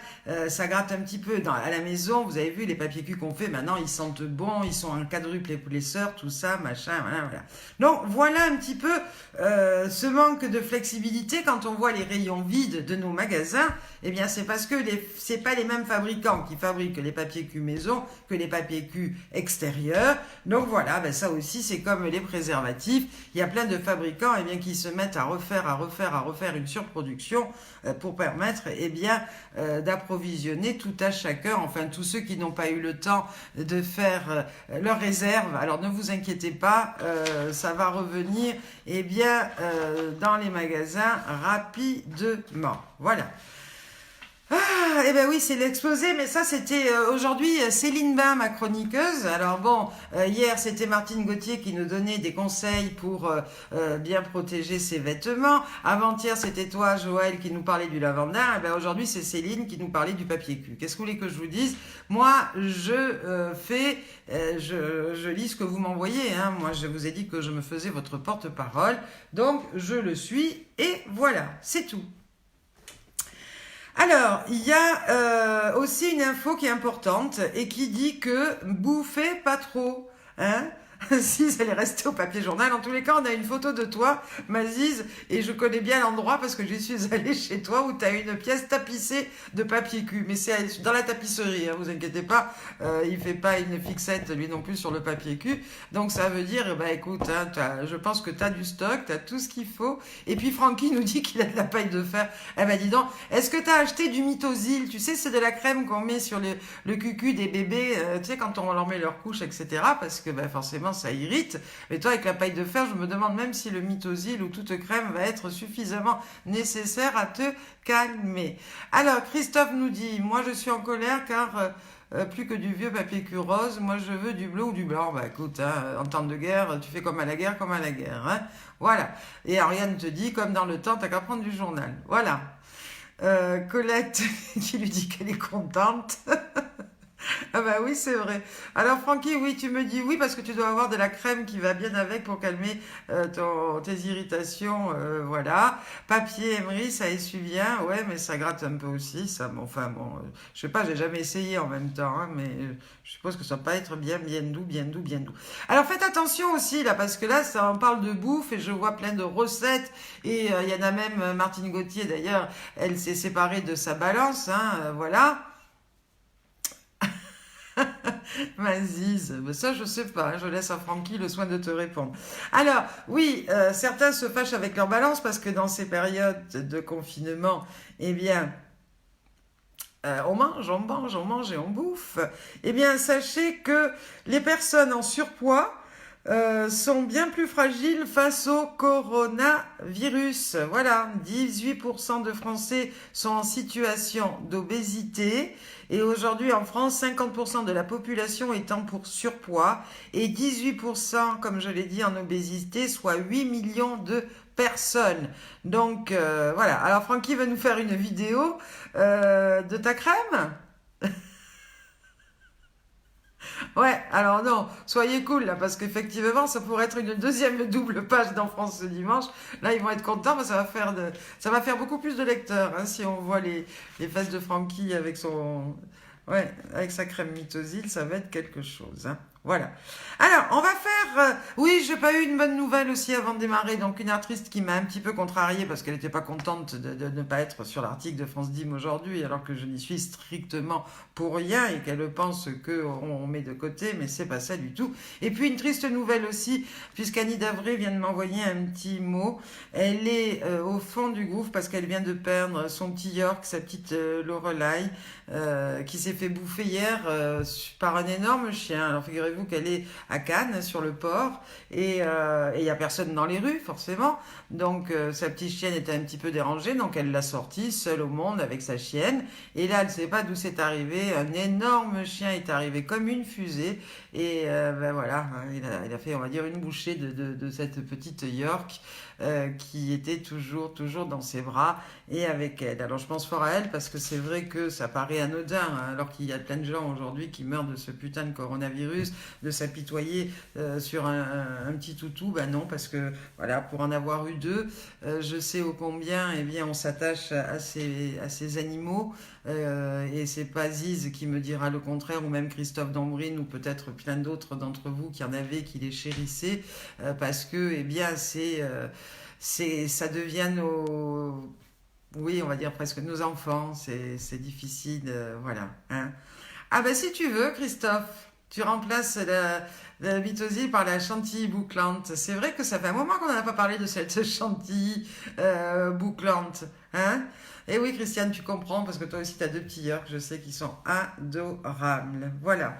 ça gratte un petit peu. À la maison, vous avez vu, les papiers cul qu'on fait, maintenant, ils sentent bon, ils sont en quadruple épaisseur, tout ça, machin, voilà, voilà. Donc, voilà un petit peu ce manque de flexibilité quand on voit les rayons vides de nos magasins, eh bien, c'est parce que c'est pas les mêmes fabricants qui fabriquent les papiers cul maison que les papiers cul extérieurs. Donc voilà, ben ça aussi, c'est comme les préservatifs. Il y a plein de fabricants eh bien, qui se mettent à refaire une surproduction pour permettre eh bien, d'approvisionner tout à chacun, enfin tous ceux qui n'ont pas eu le temps de faire leurs réserves. Alors ne vous inquiétez pas, ça va revenir eh bien, dans les magasins rapidement. Voilà. Ah, eh ben oui, c'est l'exposé, mais ça c'était aujourd'hui Céline Bain, ma chroniqueuse. Alors bon, hier c'était Martine Gauthier qui nous donnait des conseils pour bien protéger ses vêtements. Avant-hier c'était toi, Joël, qui nous parlait du lavanda. Eh ben aujourd'hui c'est Céline qui nous parlait du papier cul. Qu'est-ce que vous voulez que je vous dise? Moi, je lis ce que vous m'envoyez. Hein. Moi, je vous ai dit que je me faisais votre porte-parole, donc je le suis et voilà, c'est tout. Alors, il y a aussi une info qui est importante et qui dit que bouffez pas trop, hein. Si, vous allez rester au papier journal. En tous les cas, on a une photo de toi, Maziz, et je connais bien l'endroit parce que j'y suis allée chez toi où tu as une pièce tapissée de papier cul. Mais c'est dans la tapisserie, hein, vous inquiétez pas, il fait pas une fixette lui non plus sur le papier cul. Donc ça veut dire, bah écoute, hein, je pense que tu as du stock, tu as tout ce qu'il faut. Et puis Francky nous dit qu'il a de la paille de fer. Eh ben dis donc, est-ce que tu as acheté du Mythosil? Tu sais, c'est de la crème qu'on met sur le cucu des bébés, tu sais, quand on leur met leur couche, etc. Parce que bah, forcément, ça irrite. Mais toi, avec la paille de fer, je me demande même si le Mythosil ou toute crème va être suffisamment nécessaire à te calmer. Alors, Christophe nous dit, moi je suis en colère car plus que du vieux papier cul rose, moi je veux du bleu ou du blanc. Bah écoute, hein, en temps de guerre, tu fais comme à la guerre, comme à la guerre. Hein. Voilà. Et Ariane te dit, comme dans le temps, t'as qu'à prendre du journal. Voilà. Colette qui lui dit qu'elle est contente. Ah bah oui, c'est vrai. Alors Francky, oui, tu me dis oui parce que tu dois avoir de la crème qui va bien avec pour calmer tes irritations, voilà. Papier Emery, ça essuie bien, ouais, mais ça gratte un peu aussi, ça. Bon, enfin bon, je sais pas, j'ai jamais essayé en même temps, hein, mais je suppose que ça va pas être bien doux, bien doux, bien doux. Alors faites attention aussi là, parce que là, ça on parle de bouffe et je vois plein de recettes et il y en a même Martine Gauthier d'ailleurs, elle s'est séparée de sa balance, hein, voilà. Maziz, ça je sais pas, hein, je laisse à Francky le soin de te répondre. Alors, oui, certains se fâchent avec leur balance parce que dans ces périodes de confinement, eh bien, on mange, et on bouffe. Eh bien, sachez que les personnes en surpoids sont bien plus fragiles face au coronavirus. Voilà, 18% de Français sont en situation d'obésité. Et aujourd'hui, en France, 50% de la population étant pour surpoids et 18%, comme je l'ai dit, en obésité, soit 8 millions de personnes. Donc, voilà. Alors, Francky va nous faire une vidéo de ta crème. Ouais, alors non, soyez cool là, parce qu'effectivement, ça pourrait être une deuxième double page dans France ce dimanche. Là, ils vont être contents, mais ça va faire beaucoup plus de lecteurs, hein, si on voit les faces de Francky avec avec sa crème Mythosil, ça va être quelque chose, hein. Voilà. Alors, on va faire... oui, j'ai pas eu une bonne nouvelle aussi avant de démarrer. Donc, une artiste qui m'a un petit peu contrariée parce qu'elle n'était pas contente de ne pas être sur l'article de France Dim aujourd'hui, alors que je n'y suis strictement pour rien et qu'elle pense qu'on met de côté, mais c'est pas ça du tout. Et puis, une triste nouvelle aussi, puisqu'Annie Davray vient de m'envoyer un petit mot. Elle est au fond du gouffre parce qu'elle vient de perdre son petit York, sa petite Lorelai, qui s'est fait bouffer hier par un énorme chien. Alors, figurez-vous figurez-vous qu'elle est à Cannes, sur le port, et il n'y a personne dans les rues, forcément. Donc, sa petite chienne était un petit peu dérangée, donc elle l'a sortie, seule au monde, avec sa chienne. Et là, elle ne sait pas d'où c'est arrivé. Un énorme chien est arrivé comme une fusée. Et ben voilà, hein, il a fait, on va dire, une bouchée de cette petite York qui était toujours dans ses bras et avec elle. Alors je pense fort à elle parce que c'est vrai que ça paraît anodin, hein, alors qu'il y a plein de gens aujourd'hui qui meurent de ce putain de coronavirus, de s'apitoyer sur un petit toutou. Ben non, parce que voilà, pour en avoir eu deux, je sais ô combien eh bien, on s'attache à ces animaux. Et c'est pas Ziz qui me dira le contraire, ou même Christophe Dambrine, ou peut-être plein d'autres d'entre vous qui en avaient, qui les chérissaient, parce que, eh bien, ça devient oui, on va dire presque nos enfants, c'est difficile, voilà. Hein. Ah ben si tu veux, Christophe, tu remplaces la Vitosi par la chantilly bouclante. C'est vrai que ça fait un moment qu'on n'en a pas parlé de cette chantilly bouclante. Hein? Et oui, Christiane, tu comprends, parce que toi aussi, tu as deux petits York, je sais qu'ils sont adorables. Voilà.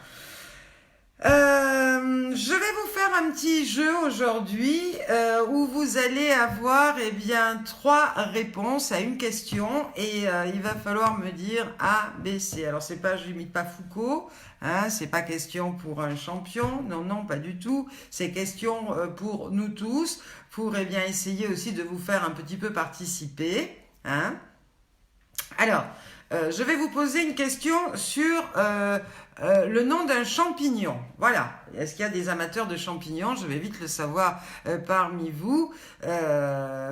Je vais vous faire un petit jeu aujourd'hui où vous allez avoir eh bien, 3 réponses à une question et il va falloir me dire A, B, C. Alors, c'est pas, je n'imite pas Foucault, hein, c'est pas question pour un champion, non, non, pas du tout. C'est question pour nous tous, pour eh bien, essayer aussi de vous faire un petit peu participer. Hein. Alors, je vais vous poser une question sur le nom d'un champignon. Voilà. Est-ce qu'il y a des amateurs de champignons? Je vais vite le savoir parmi vous.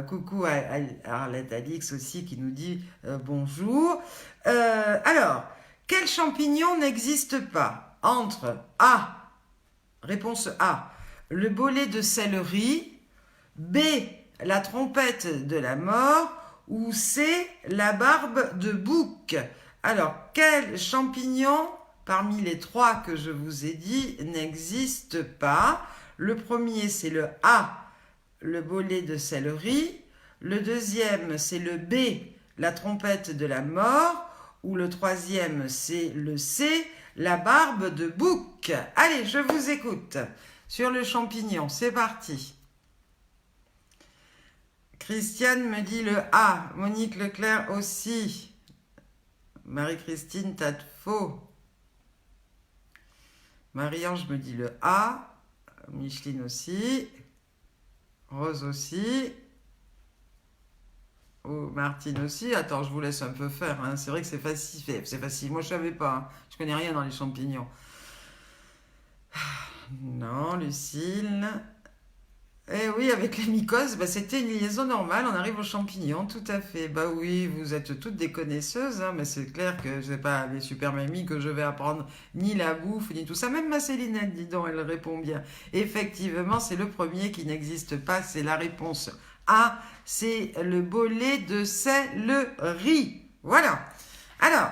Coucou à Arlette Alix aussi qui nous dit bonjour. Alors, quel champignon n'existe pas? Entre A, réponse A, le bolet de céleri, B, la trompette de la mort, ou C, la barbe de bouc. Alors, quel champignon parmi les 3 que je vous ai dit n'existe pas? Le premier, c'est le A, le bolet de céleri. Le deuxième, c'est le B, la trompette de la mort. Ou le troisième, c'est le C, la barbe de bouc. Allez, je vous écoute. Sur le champignon, c'est parti. Christiane me dit le A. Monique Leclerc aussi. Marie-Christine Tadefaux. Marie-Ange me dit le A. Micheline aussi. Rose aussi. Oh, Martine aussi. Attends, je vous laisse un peu faire. Hein. C'est vrai que c'est facile. C'est facile. Moi, je ne savais pas. Hein. Je connais rien dans les champignons. Non, Lucille. Eh oui, avec les mycoses, bah, c'était une liaison normale, on arrive aux champignons, tout à fait. Bah oui, vous êtes toutes des connaisseuses, hein, mais c'est clair que je sais pas les super mamies que je vais apprendre ni la bouffe, ni tout ça. Même ma Céline, dis donc, elle répond bien. Effectivement, c'est le premier qui n'existe pas, c'est la réponse A, c'est le bolet de céleri. Voilà. Alors,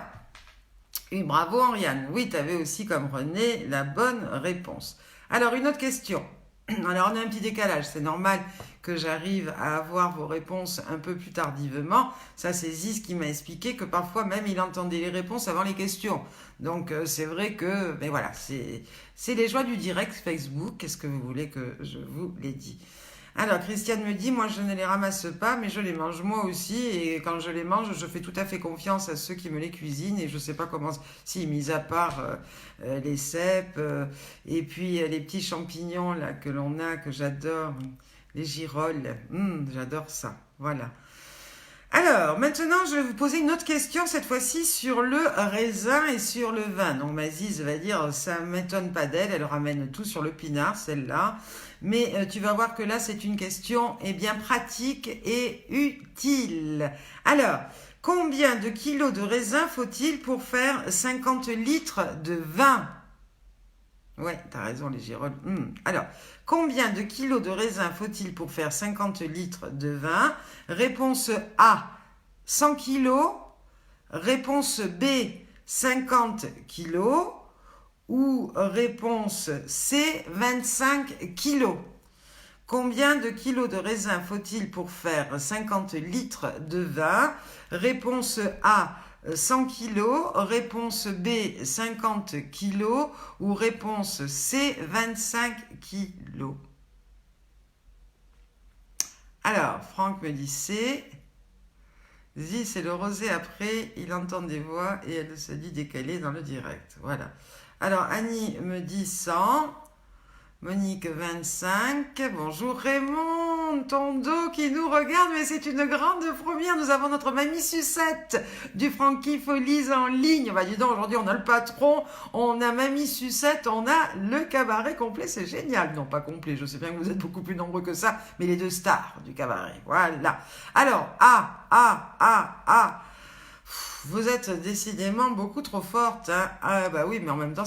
oui, bravo Henriane. Oui, tu avais aussi comme René la bonne réponse. Alors, une autre question. Alors, on a un petit décalage, c'est normal que j'arrive à avoir vos réponses un peu plus tardivement. Ça, c'est Ziz qui m'a expliqué que parfois même il entendait les réponses avant les questions. Donc, c'est vrai que, mais voilà, c'est les joies du direct Facebook. Qu'est-ce que vous voulez que je vous l'ai dit? Alors, Christiane me dit, moi je ne les ramasse pas, mais je les mange moi aussi. Et quand je les mange, je fais tout à fait confiance à ceux qui me les cuisinent. Et je ne sais pas comment, si, mis à part les cèpes, et puis les petits champignons là que l'on a, que j'adore, les girolles. J'adore ça. Voilà. Alors, maintenant, je vais vous poser une autre question, cette fois-ci sur le raisin et sur le vin. Donc, Mazise va dire, ça ne m'étonne pas d'elle, elle ramène tout sur le pinard, celle-là. Mais tu vas voir que là, c'est une question bien pratique et utile. Alors, combien de kilos de raisin faut-il pour faire 50 litres de vin? Ouais, t'as raison, les girolles. Alors, combien de kilos de raisin faut-il pour faire 50 litres de vin? Réponse A, 100 kilos. Réponse B, 50 kilos. Ou réponse C, 25 kilos. Combien de kilos de raisin faut-il pour faire 50 litres de vin? Réponse A, 100 kilos, réponse B 50 kilos ou réponse C 25 kilos. Alors, Franck me dit C. Zi, c'est le rosé après, il entend des voix et elle se dit décalée dans le direct. Voilà. Alors, Annie me dit 100. Monique 25. Bonjour Raymond, ton dos qui nous regarde, mais c'est une grande première. Nous avons notre mamie Sucette du Frankie Folies en ligne. Bah dis donc, aujourd'hui on a le patron, on a mamie Sucette, on a le cabaret complet, c'est génial. Non, pas complet, je sais bien que vous êtes beaucoup plus nombreux que ça, mais les deux stars du cabaret. Voilà. Alors, vous êtes décidément beaucoup trop forte, hein. Ah bah oui, mais en même temps,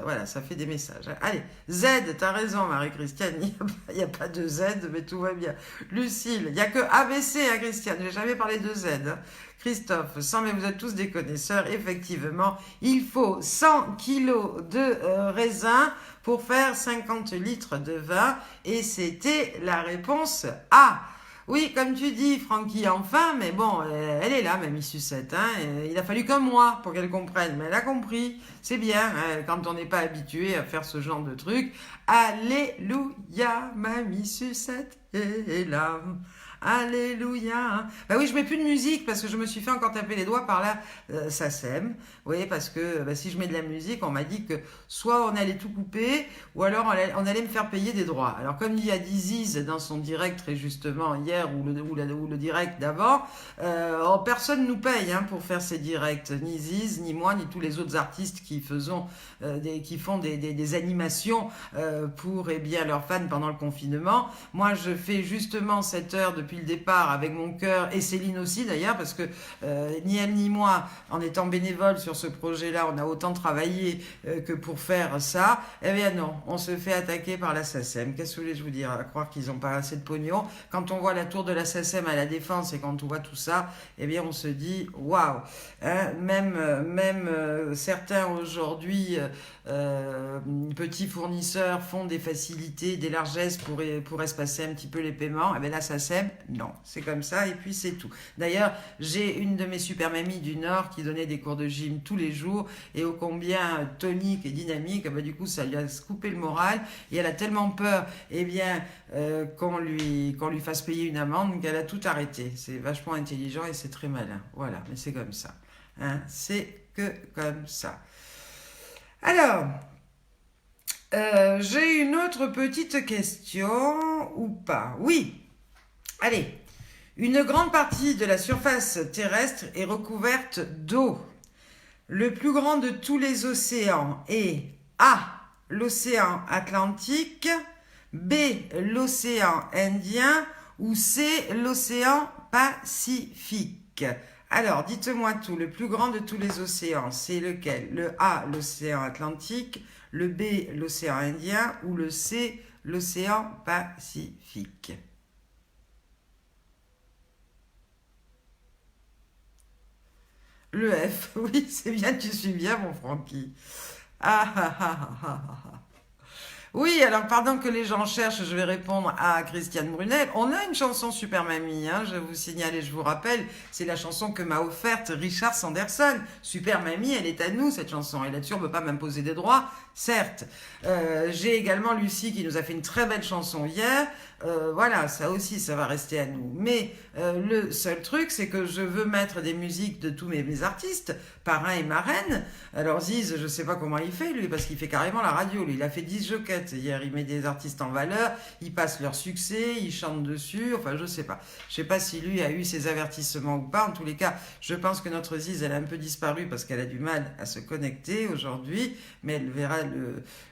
voilà, ça fait des messages, hein. Allez, Z, t'as raison, Marie-Christiane, il n'y a pas de Z, mais tout va bien. Lucille, il n'y a que ABC, hein, Christiane, j'ai jamais parlé de Z, hein. Christophe, 100, mais vous êtes tous des connaisseurs, effectivement, il faut 100 kilos de raisin pour faire 50 litres de vin, et c'était la réponse A. Oui, comme tu dis, Francky, enfin, mais bon, elle est là, mamie Sucette, hein. Il a fallu qu'un mois pour qu'elle comprenne, mais elle a compris. C'est bien, hein, quand on n'est pas habitué à faire ce genre de truc. Alléluia, mamie Sucette est là. Alléluia. Bah oui, je mets plus de musique parce que je me suis fait encore taper les doigts par la SACEM. Oui, parce que si je mets de la musique, on m'a dit que soit on allait tout couper, ou alors on allait me faire payer des droits. Alors comme il y a Diziz dans son direct très justement hier ou le direct d'avant, personne nous paye, hein, pour faire ces directs, ni Ziz, ni moi, ni tous les autres artistes qui font des animations pour leurs fans pendant le confinement. Moi, je fais justement cette heure depuis le départ avec mon cœur, et Céline aussi d'ailleurs, parce que ni elle ni moi, en étant bénévole sur ce projet-là, on a autant travaillé que pour faire ça. Eh bien non, on se fait attaquer par la SACEM. Qu'est-ce que je vous dire, à croire qu'ils n'ont pas assez de pognon. Quand on voit la tour de la SACEM à la Défense et quand on voit tout ça, eh bien on se dit waouh, hein, même certains aujourd'hui petits fournisseurs font des facilités, des largesses pour espacer un petit peu les paiements. Eh bien la SACEM, non, c'est comme ça et puis c'est tout. D'ailleurs, j'ai une de mes super mamies du Nord qui donnait des cours de gym tous les jours et ô combien tonique et dynamique, bah, du coup ça lui a coupé le moral et elle a tellement peur qu'on lui fasse payer une amende qu'elle a tout arrêté. C'est vachement intelligent et c'est très malin. Voilà, mais c'est comme ça. Hein, c'est que comme ça. Alors, j'ai une autre petite question ou pas? Oui, allez. Une grande partie de la surface terrestre est recouverte d'eau. Le plus grand de tous les océans est A, l'océan Atlantique, B, l'océan Indien ou C, l'océan Pacifique. Alors, dites-moi tout, le plus grand de tous les océans, c'est lequel? Le A, l'océan Atlantique, le B, l'océan Indien ou le C, l'océan Pacifique? Le F, oui, c'est bien, tu suis bien, mon Francky. Ah, ah, ah, ah, ah, ah. Oui, alors pardon que les gens cherchent, je vais répondre à Christiane Brunel. On a une chanson Super Mamie, hein, je vous signale et je vous rappelle, c'est la chanson que m'a offerte Richard Sanderson. Super Mamie, elle est à nous cette chanson, et là-dessus on ne peut pas m'imposer des droits, certes. J'ai également Lucie qui nous a fait une très belle chanson hier. Voilà, ça aussi, ça va rester à nous. Mais le seul truc, c'est que je veux mettre des musiques de tous mes artistes, parrains et marraines. Alors Ziz, je sais pas comment il fait, lui, parce qu'il fait carrément la radio. Lui, il a fait 10 joquettes. Hier, il met des artistes en valeur, il passe leur succès, il chante dessus. Enfin, je sais pas. Je sais pas si lui a eu ses avertissements ou pas. En tous les cas, je pense que notre Ziz, elle a un peu disparu parce qu'elle a du mal à se connecter aujourd'hui. Mais elle verra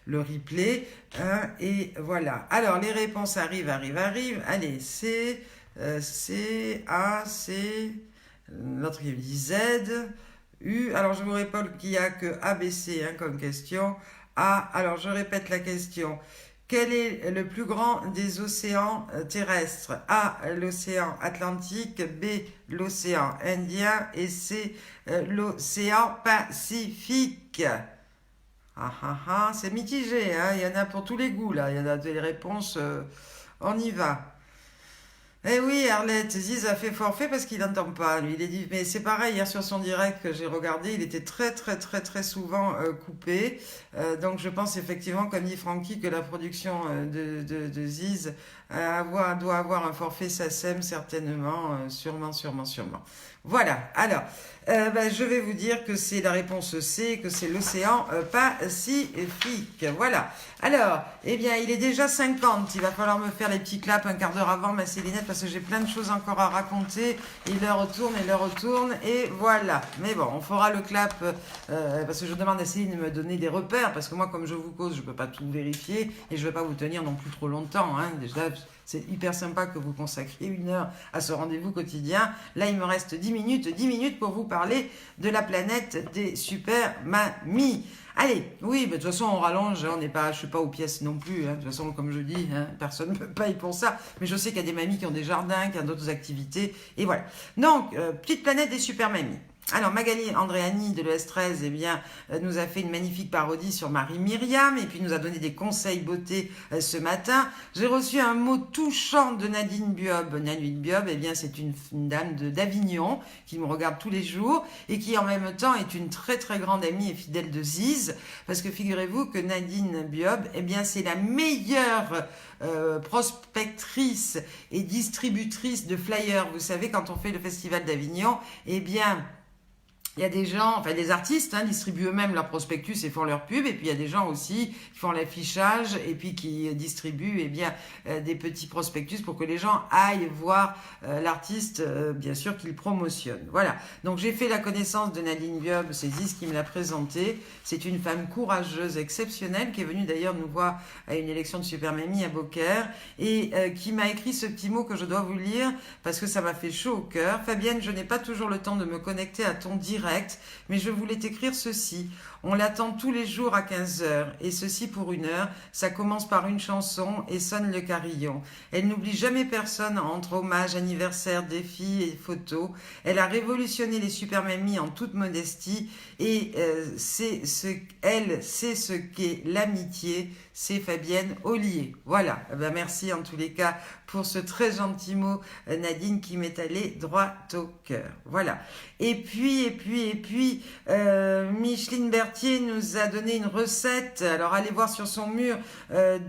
le replay. Hein, et voilà. Alors, les réponses arrivent. Allez, C, A, C, l'autre qui me dit Z, U. Alors, je vous répète qu'il n'y a que A, B, C, hein, comme question. A, alors je répète la question. Quel est le plus grand des océans terrestres? A, l'océan Atlantique, B, l'océan Indien et C, l'océan Pacifique. Ah ah ah, c'est mitigé, hein, il y en a pour tous les goûts là, il y en a des réponses, on y va. Eh oui, Arlette, Ziz a fait forfait parce qu'il n'entend pas, lui. Il est dit, mais c'est pareil, hier sur son direct que j'ai regardé, il était très, très, très, très souvent coupé. Donc je pense effectivement, comme dit Francky, que la production de Ziz doit avoir un forfait SACEM certainement, sûrement, sûrement, sûrement. Voilà, alors, je vais vous dire que c'est la réponse C, que c'est l'océan Pacifique. Voilà. Alors, eh bien, il est déjà 50. Il va falloir me faire les petits claps un quart d'heure avant, ma Célinette, parce que j'ai plein de choses encore à raconter. Et l'heure retourne, et voilà. Mais bon, on fera le clap, parce que je demande à Céline de me donner des repères, parce que moi, comme je vous cause, je ne peux pas tout vérifier, et je ne vais pas vous tenir non plus trop longtemps. Hein. Déjà, c'est hyper sympa que vous consacriez 1 heure à ce rendez-vous quotidien. Là, il me reste 10 minutes pour vous parler de la planète des super mamies. Allez, oui, de toute façon, on rallonge, hein, je ne suis pas aux pièces non plus. Hein, de toute façon, comme je dis, hein, personne ne me paye pour ça. Mais je sais qu'il y a des mamies qui ont des jardins, qui ont d'autres activités. Et voilà. Donc, petite planète des super mamies. Alors Magali Andréani de l'ES13 nous a fait une magnifique parodie sur Marie-Myriam et puis nous a donné des conseils beauté ce matin. J'ai reçu un mot touchant de Nadine Biob. Nadine Biob, c'est une dame d'Avignon qui me regarde tous les jours et qui en même temps est une très très grande amie et fidèle de Ziz, parce que figurez-vous que Nadine Biob, c'est la meilleure prospectrice et distributrice de flyers. Vous savez, quand on fait le festival d'Avignon, il y a des gens, des artistes distribuent eux-mêmes leurs prospectus et font leur pub, et puis il y a des gens aussi qui font l'affichage et puis qui distribuent des petits prospectus pour que les gens aillent voir l'artiste, bien sûr, qu'ils promotionnent. Voilà, donc j'ai fait la connaissance de Nadine Biob, c'est Ziz qui me l'a présentée. C'est une femme courageuse, exceptionnelle, qui est venue d'ailleurs nous voir à une élection de Super Mamie à Beaucaire, et qui m'a écrit ce petit mot que je dois vous lire, parce que ça m'a fait chaud au cœur. Fabienne, je n'ai pas toujours le temps de me connecter à ton direct, mais je voulais t'écrire ceci. On l'attend tous les jours à 15h, et ceci pour 1 heure. Ça commence par une chanson et sonne le carillon. Elle n'oublie jamais personne entre hommages, anniversaires, défis et photos. Elle a révolutionné les super mamies en toute modestie, et c'est ce qu'est l'amitié. C'est Fabienne Ollier. Voilà. Merci en tous les cas pour ce très gentil mot, Nadine, qui m'est allé droit au cœur. Voilà. Et puis, Micheline Berthier nous a donné une recette. Alors, allez voir sur son mur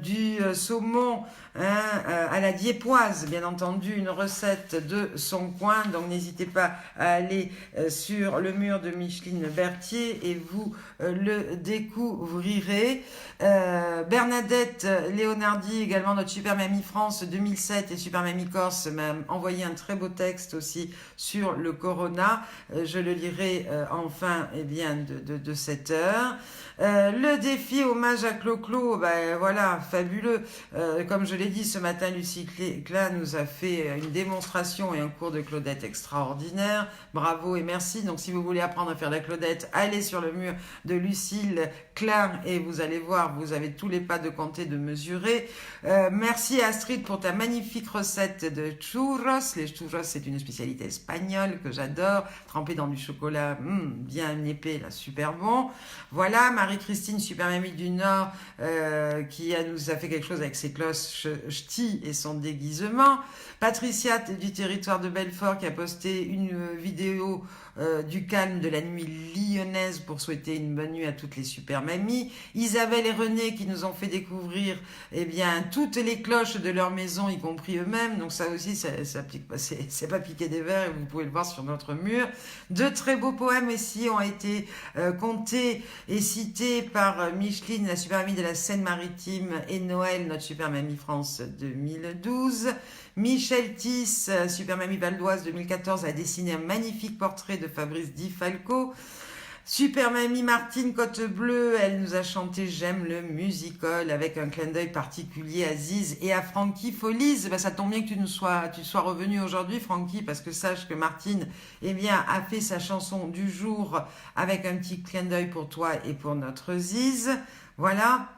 du saumon à la diépoise, bien entendu, une recette de son coin. Donc, n'hésitez pas à aller sur le mur de Micheline Berthier et vous le découvrirez. Bernadette Léonardi, également notre Super Mamie France 2007 et Super Mamie Corse, m'a envoyé un très beau texte aussi sur le corona. Je le lirai en fin de cette heure. Le défi hommage à Clo-Clo, voilà, fabuleux. Comme je l'ai dit ce matin, Lucie Klein nous a fait une démonstration et un cours de Claudette extraordinaire. Bravo et merci. Donc si vous voulez apprendre à faire la Claudette, allez sur le mur de Lucille Klein et vous allez voir, vous avez tous les pas de compter, de mesurer. Merci Astrid pour ta magnifique recette de churros. Les churros, c'est une spécialité espagnole que j'adore, trempée dans du chocolat bien épais, là, super bon. Voilà, Marie-Christine, Super Mamie du Nord, qui nous a fait quelque chose avec ses cloches ch'tis et son déguisement. Patricia du territoire de Belfort qui a posté une vidéo du calme de la nuit lyonnaise pour souhaiter une bonne nuit à toutes les super mamies. Isabelle et René qui nous ont fait découvrir toutes les cloches de leur maison, y compris eux-mêmes. Donc ça aussi, c'est pas piqué des verres et vous pouvez le voir sur notre mur. De très beaux poèmes ici ont été contés et cités par Micheline, la super mamie de la Seine-Maritime, et Noël, notre Super Mamie France 2012. Michel Tiss, Super Mamie Valdoise 2014, a dessiné un magnifique portrait de Fabrice Di Falco. Super Mamie Martine Côte-Bleue, elle nous a chanté J'aime le musical avec un clin d'œil particulier à Ziz et à Francky Folise. Ça tombe bien que tu sois revenu aujourd'hui, Francky, parce que sache que Martine a fait sa chanson du jour avec un petit clin d'œil pour toi et pour notre Ziz. Voilà.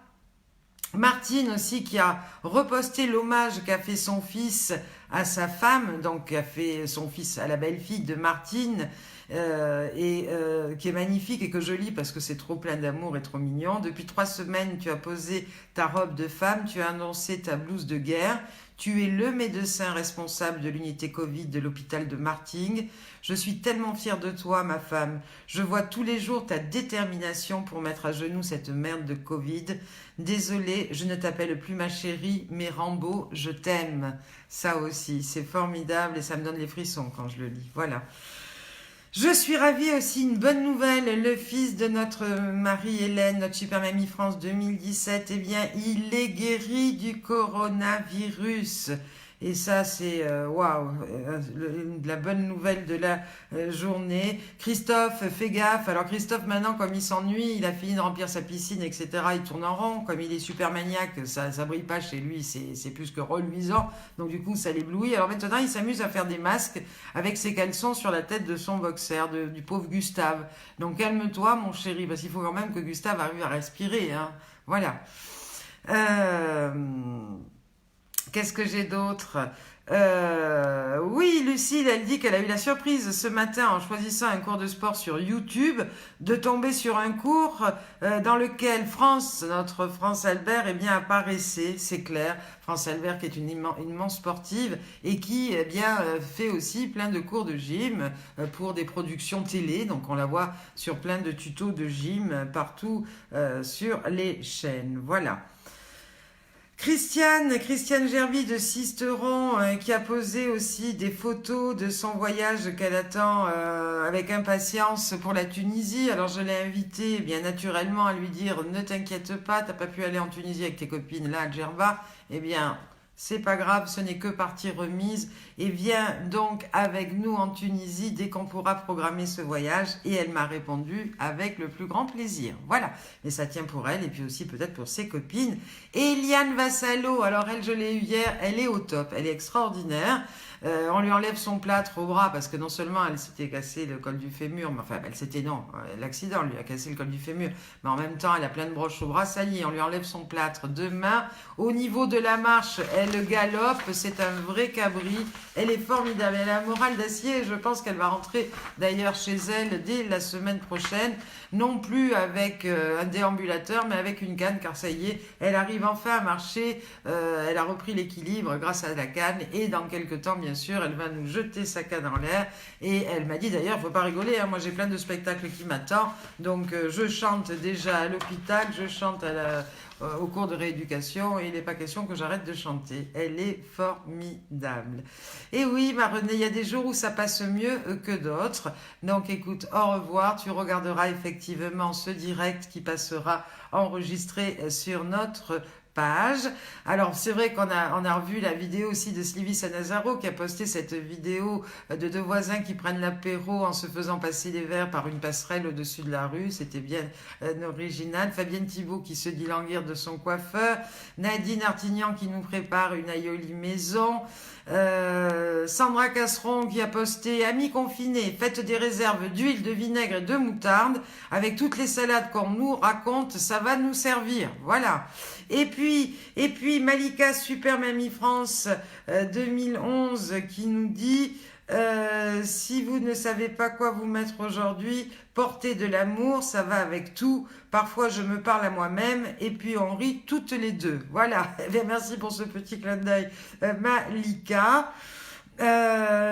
Martine aussi qui a reposté l'hommage qu'a fait son fils à sa femme, donc qui a fait son fils à la belle-fille de Martine, qui est magnifique et que je lis parce que c'est trop plein d'amour et trop mignon. Depuis 3 semaines, tu as posé ta robe de femme, tu as annoncé ta blouse de guerre, Tu es le médecin responsable de l'unité Covid de l'hôpital de Martigues. Je suis tellement fière de toi, ma femme. Je vois tous les jours ta détermination pour mettre à genoux cette merde de Covid. Désolée, je ne t'appelle plus ma chérie, mais Rambo, je t'aime. Ça aussi, c'est formidable et ça me donne les frissons quand je le lis. Voilà. Je suis ravie aussi, une bonne nouvelle, le fils de notre Marie-Hélène, notre Super Mamie France 2017, eh bien, il est guéri du coronavirus. Et ça, c'est waouh, la bonne nouvelle de la journée. Christophe, fais gaffe. Alors Christophe, maintenant, comme il s'ennuie, il a fini de remplir sa piscine, etc. Il tourne en rond. Comme il est super maniaque, ça brille pas chez lui, c'est plus que reluisant. Donc du coup, ça l'éblouit. Alors maintenant, il s'amuse à faire des masques avec ses caleçons sur la tête de son boxer, du pauvre Gustave. Donc calme-toi, mon chéri, parce qu'il faut quand même que Gustave arrive à respirer. Hein. Voilà. Qu'est-ce que j'ai d'autre? Oui, Lucille, elle dit qu'elle a eu la surprise ce matin en choisissant un cours de sport sur YouTube de tomber sur un cours dans lequel notre France Albert, eh bien, apparaissait, c'est clair. France Albert qui est une immense sportive et qui eh bien, fait aussi plein de cours de gym pour des productions télé. Donc on la voit sur plein de tutos de gym partout sur les chaînes. Voilà. Christiane Gervy de Sisteron qui a posé aussi des photos de son voyage qu'elle attend avec impatience pour la Tunisie. Alors je l'ai invitée bien naturellement à lui dire ne t'inquiète pas, t'as pas pu aller en Tunisie avec tes copines là à Djerba. Eh bien c'est pas grave, ce n'est que partie remise et viens donc avec nous en Tunisie dès qu'on pourra programmer ce voyage. Et elle m'a répondu avec le plus grand plaisir. Voilà, et ça tient pour elle et puis aussi peut-être pour ses copines. Et Eliane Vassalo, alors elle, je l'ai eue hier, elle est au top, elle est extraordinaire. On lui enlève son plâtre au bras parce que non seulement elle s'était cassé le col du fémur, mais enfin l'accident lui a cassé le col du fémur, mais en même temps elle a plein de broches au bras, ça y est, on lui enlève son plâtre. Demain, au niveau de la marche, elle galope, c'est un vrai cabri, elle est formidable, elle a un moral d'acier et je pense qu'elle va rentrer d'ailleurs chez elle dès la semaine prochaine, non plus avec un déambulateur, mais avec une canne, car ça y est, elle arrive enfin à marcher, elle a repris l'équilibre grâce à la canne et dans quelques temps, bien sûr, elle va nous jeter sa canne en l'air. Et elle m'a dit d'ailleurs, il ne faut pas rigoler, hein, moi j'ai plein de spectacles qui m'attendent. Donc je chante déjà à l'hôpital, je chante au cours de rééducation et il n'est pas question que j'arrête de chanter. Elle est formidable. Et oui, ma Renée, il y a des jours où ça passe mieux que d'autres. Donc écoute, au revoir. Tu regarderas effectivement ce direct qui passera enregistré sur notre page. Alors c'est vrai qu'on a revu la vidéo aussi de Sylvie Sanazaro qui a posté cette vidéo de deux voisins qui prennent l'apéro en se faisant passer les verres par une passerelle au-dessus de la rue. C'était bien original. Fabienne Thibault qui se dit languir de son coiffeur. Nadine Artignan qui nous prépare une aïoli maison. Sandra Casseron qui a posté amis confinés, faites des réserves d'huile, de vinaigre et de moutarde avec toutes les salades qu'on nous raconte, ça va nous servir. Voilà. Et puis Malika Super Mamie France 2011 qui nous dit si vous ne savez pas quoi vous mettre aujourd'hui, portez de l'amour, ça va avec tout. Parfois je me parle à moi-même et puis on rit toutes les deux. Voilà. Eh bien, merci pour ce petit clin d'œil, Malika.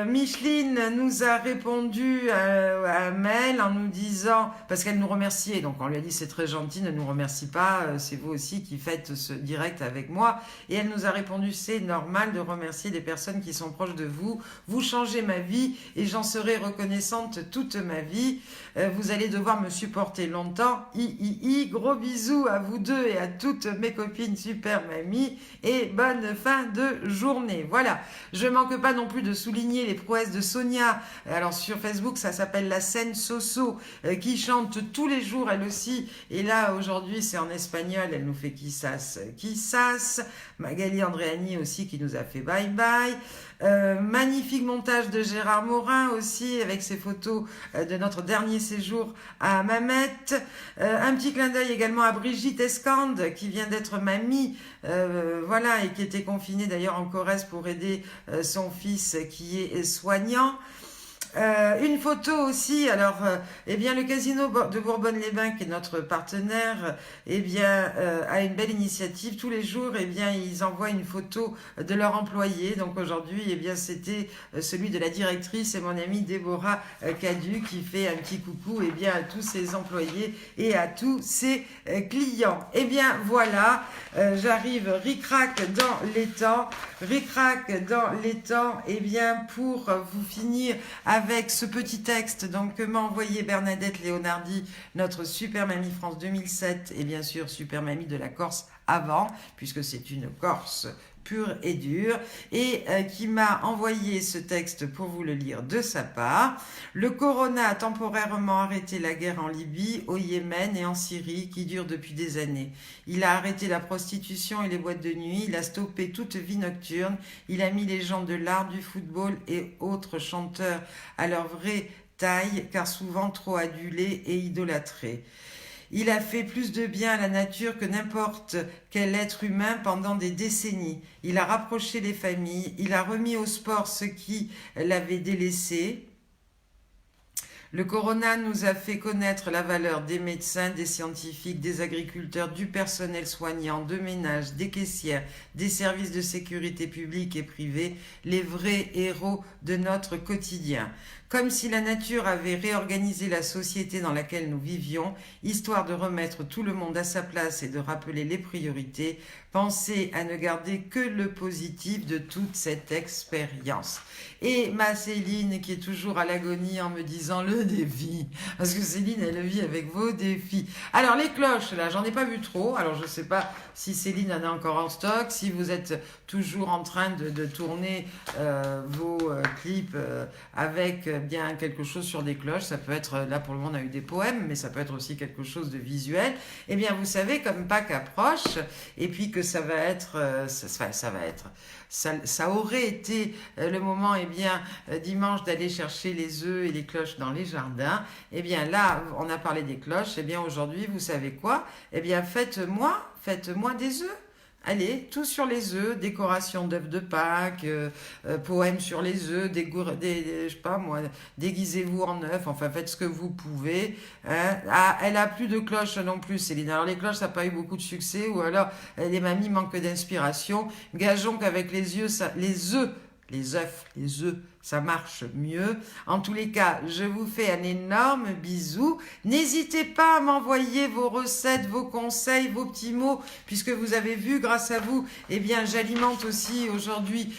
Micheline nous a répondu à un mail en nous disant, parce qu'elle nous remerciait, donc on lui a dit c'est très gentil, ne nous remercie pas, c'est vous aussi qui faites ce direct avec moi, et elle nous a répondu c'est normal de remercier des personnes qui sont proches de vous, vous changez ma vie et j'en serai reconnaissante toute ma vie, vous allez devoir me supporter longtemps, gros bisous à vous deux et à toutes mes copines super mamies et bonne fin de journée. Voilà, je manque pas non plus de souligner les prouesses de Sonia. Alors sur Facebook, ça s'appelle la scène Soso, qui chante tous les jours elle aussi. Et là, aujourd'hui, c'est en espagnol. Elle nous fait Quizás, Quizás. Magali Andréani aussi qui nous a fait Bye Bye. Magnifique montage de Gérard Morin aussi avec ses photos de notre dernier séjour à Mamette. Un petit clin d'œil également à Brigitte Escande qui vient d'être mamie, voilà, et qui était confinée d'ailleurs en Corrèze pour aider son fils qui est soignant. Une photo aussi, alors, eh bien, le casino de Bourbonne-les-Bains, qui est notre partenaire, eh bien, a une belle initiative. Tous les jours, eh bien, ils envoient une photo de leur employé. Donc aujourd'hui, eh bien, c'était celui de la directrice et mon amie Déborah Cadu qui fait un petit coucou, eh bien, à tous ses employés et à tous ses clients. Eh bien, voilà, j'arrive ric-rac dans les temps. Ric-rac dans les temps, eh bien, pour vous finir avec ce petit texte donc, que m'a envoyé Bernadette Léonardi, notre Super Mamie France 2007, et bien sûr Super Mamie de la Corse avant, puisque c'est une Corse pure et dure, et qui m'a envoyé ce texte pour vous le lire de sa part. Le corona a temporairement arrêté la guerre en Libye, au Yémen et en Syrie, qui dure depuis des années. Il a arrêté la prostitution et les boîtes de nuit, il a stoppé toute vie nocturne, il a mis les gens de l'art, du football et autres chanteurs à leur vraie taille, car souvent trop adulés et idolâtrés. Il a fait plus de bien à la nature que n'importe quel être humain pendant des décennies. Il a rapproché les familles, il a remis au sport ce qui l'avait délaissé. Le corona nous a fait connaître la valeur des médecins, des scientifiques, des agriculteurs, du personnel soignant, de ménage, des caissières, des services de sécurité publique et privés, les vrais héros de notre quotidien. Comme si la nature avait réorganisé la société dans laquelle nous vivions, histoire de remettre tout le monde à sa place et de rappeler les priorités, pensez à ne garder que le positif de toute cette expérience. Et ma Céline qui est toujours à l'agonie en me disant le défi, parce que Céline elle vit avec vos défis. Alors les cloches là, j'en ai pas vu trop, alors je sais pas si Céline en a encore en stock, si vous êtes toujours en train de tourner vos clips avec bien quelque chose sur des cloches, ça peut être, là pour le moment on a eu des poèmes, mais ça peut être aussi quelque chose de visuel. Eh bien vous savez comme Pâques approche, et puis que ça va être, ça aurait été le moment, eh bien, dimanche d'aller chercher les œufs et les cloches dans les jardins. Eh bien là, on a parlé des cloches, eh bien aujourd'hui, vous savez quoi? Eh bien faites-moi des œufs. Allez, tout sur les œufs, décoration d'œufs de Pâques, poèmes sur les œufs, je sais pas moi, déguisez-vous en œufs, enfin faites ce que vous pouvez. Hein. Ah, elle a plus de cloches non plus, Céline. Alors les cloches, ça n'a pas eu beaucoup de succès, ou alors les mamies manquent d'inspiration. Gageons qu'avec les œufs, les œufs, ça marche mieux. En tous les cas, je vous fais un énorme bisou. N'hésitez pas à m'envoyer vos recettes, vos conseils, vos petits mots, puisque vous avez vu, grâce à vous, eh bien, j'alimente aussi aujourd'hui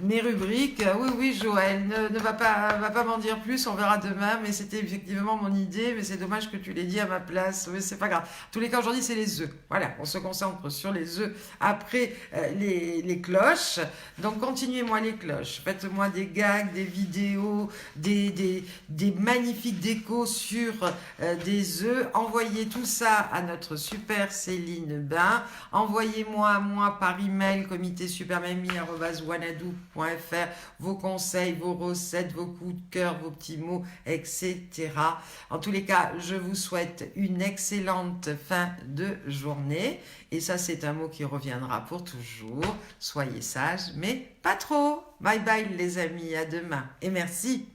mes rubriques. Oui, Joël, ne va pas m'en dire plus, on verra demain, mais c'était effectivement mon idée, mais c'est dommage que tu l'aies dit à ma place, mais c'est pas grave. En tous les cas, aujourd'hui, c'est les œufs. Voilà, on se concentre sur les œufs après les cloches. Donc, continuez-moi les cloches. Faites-moi des gags, des vidéos, des magnifiques décos sur des œufs. Envoyez tout ça à notre super Céline Bain. Envoyez-moi à moi par email, comitésupermamie@wanadoo.fr, vos conseils, vos recettes, vos coups de cœur, vos petits mots, etc. En tous les cas, je vous souhaite une excellente fin de journée. Et ça, c'est un mot qui reviendra pour toujours. Soyez sages, mais pas trop. Bye bye les amis, à demain. Et merci.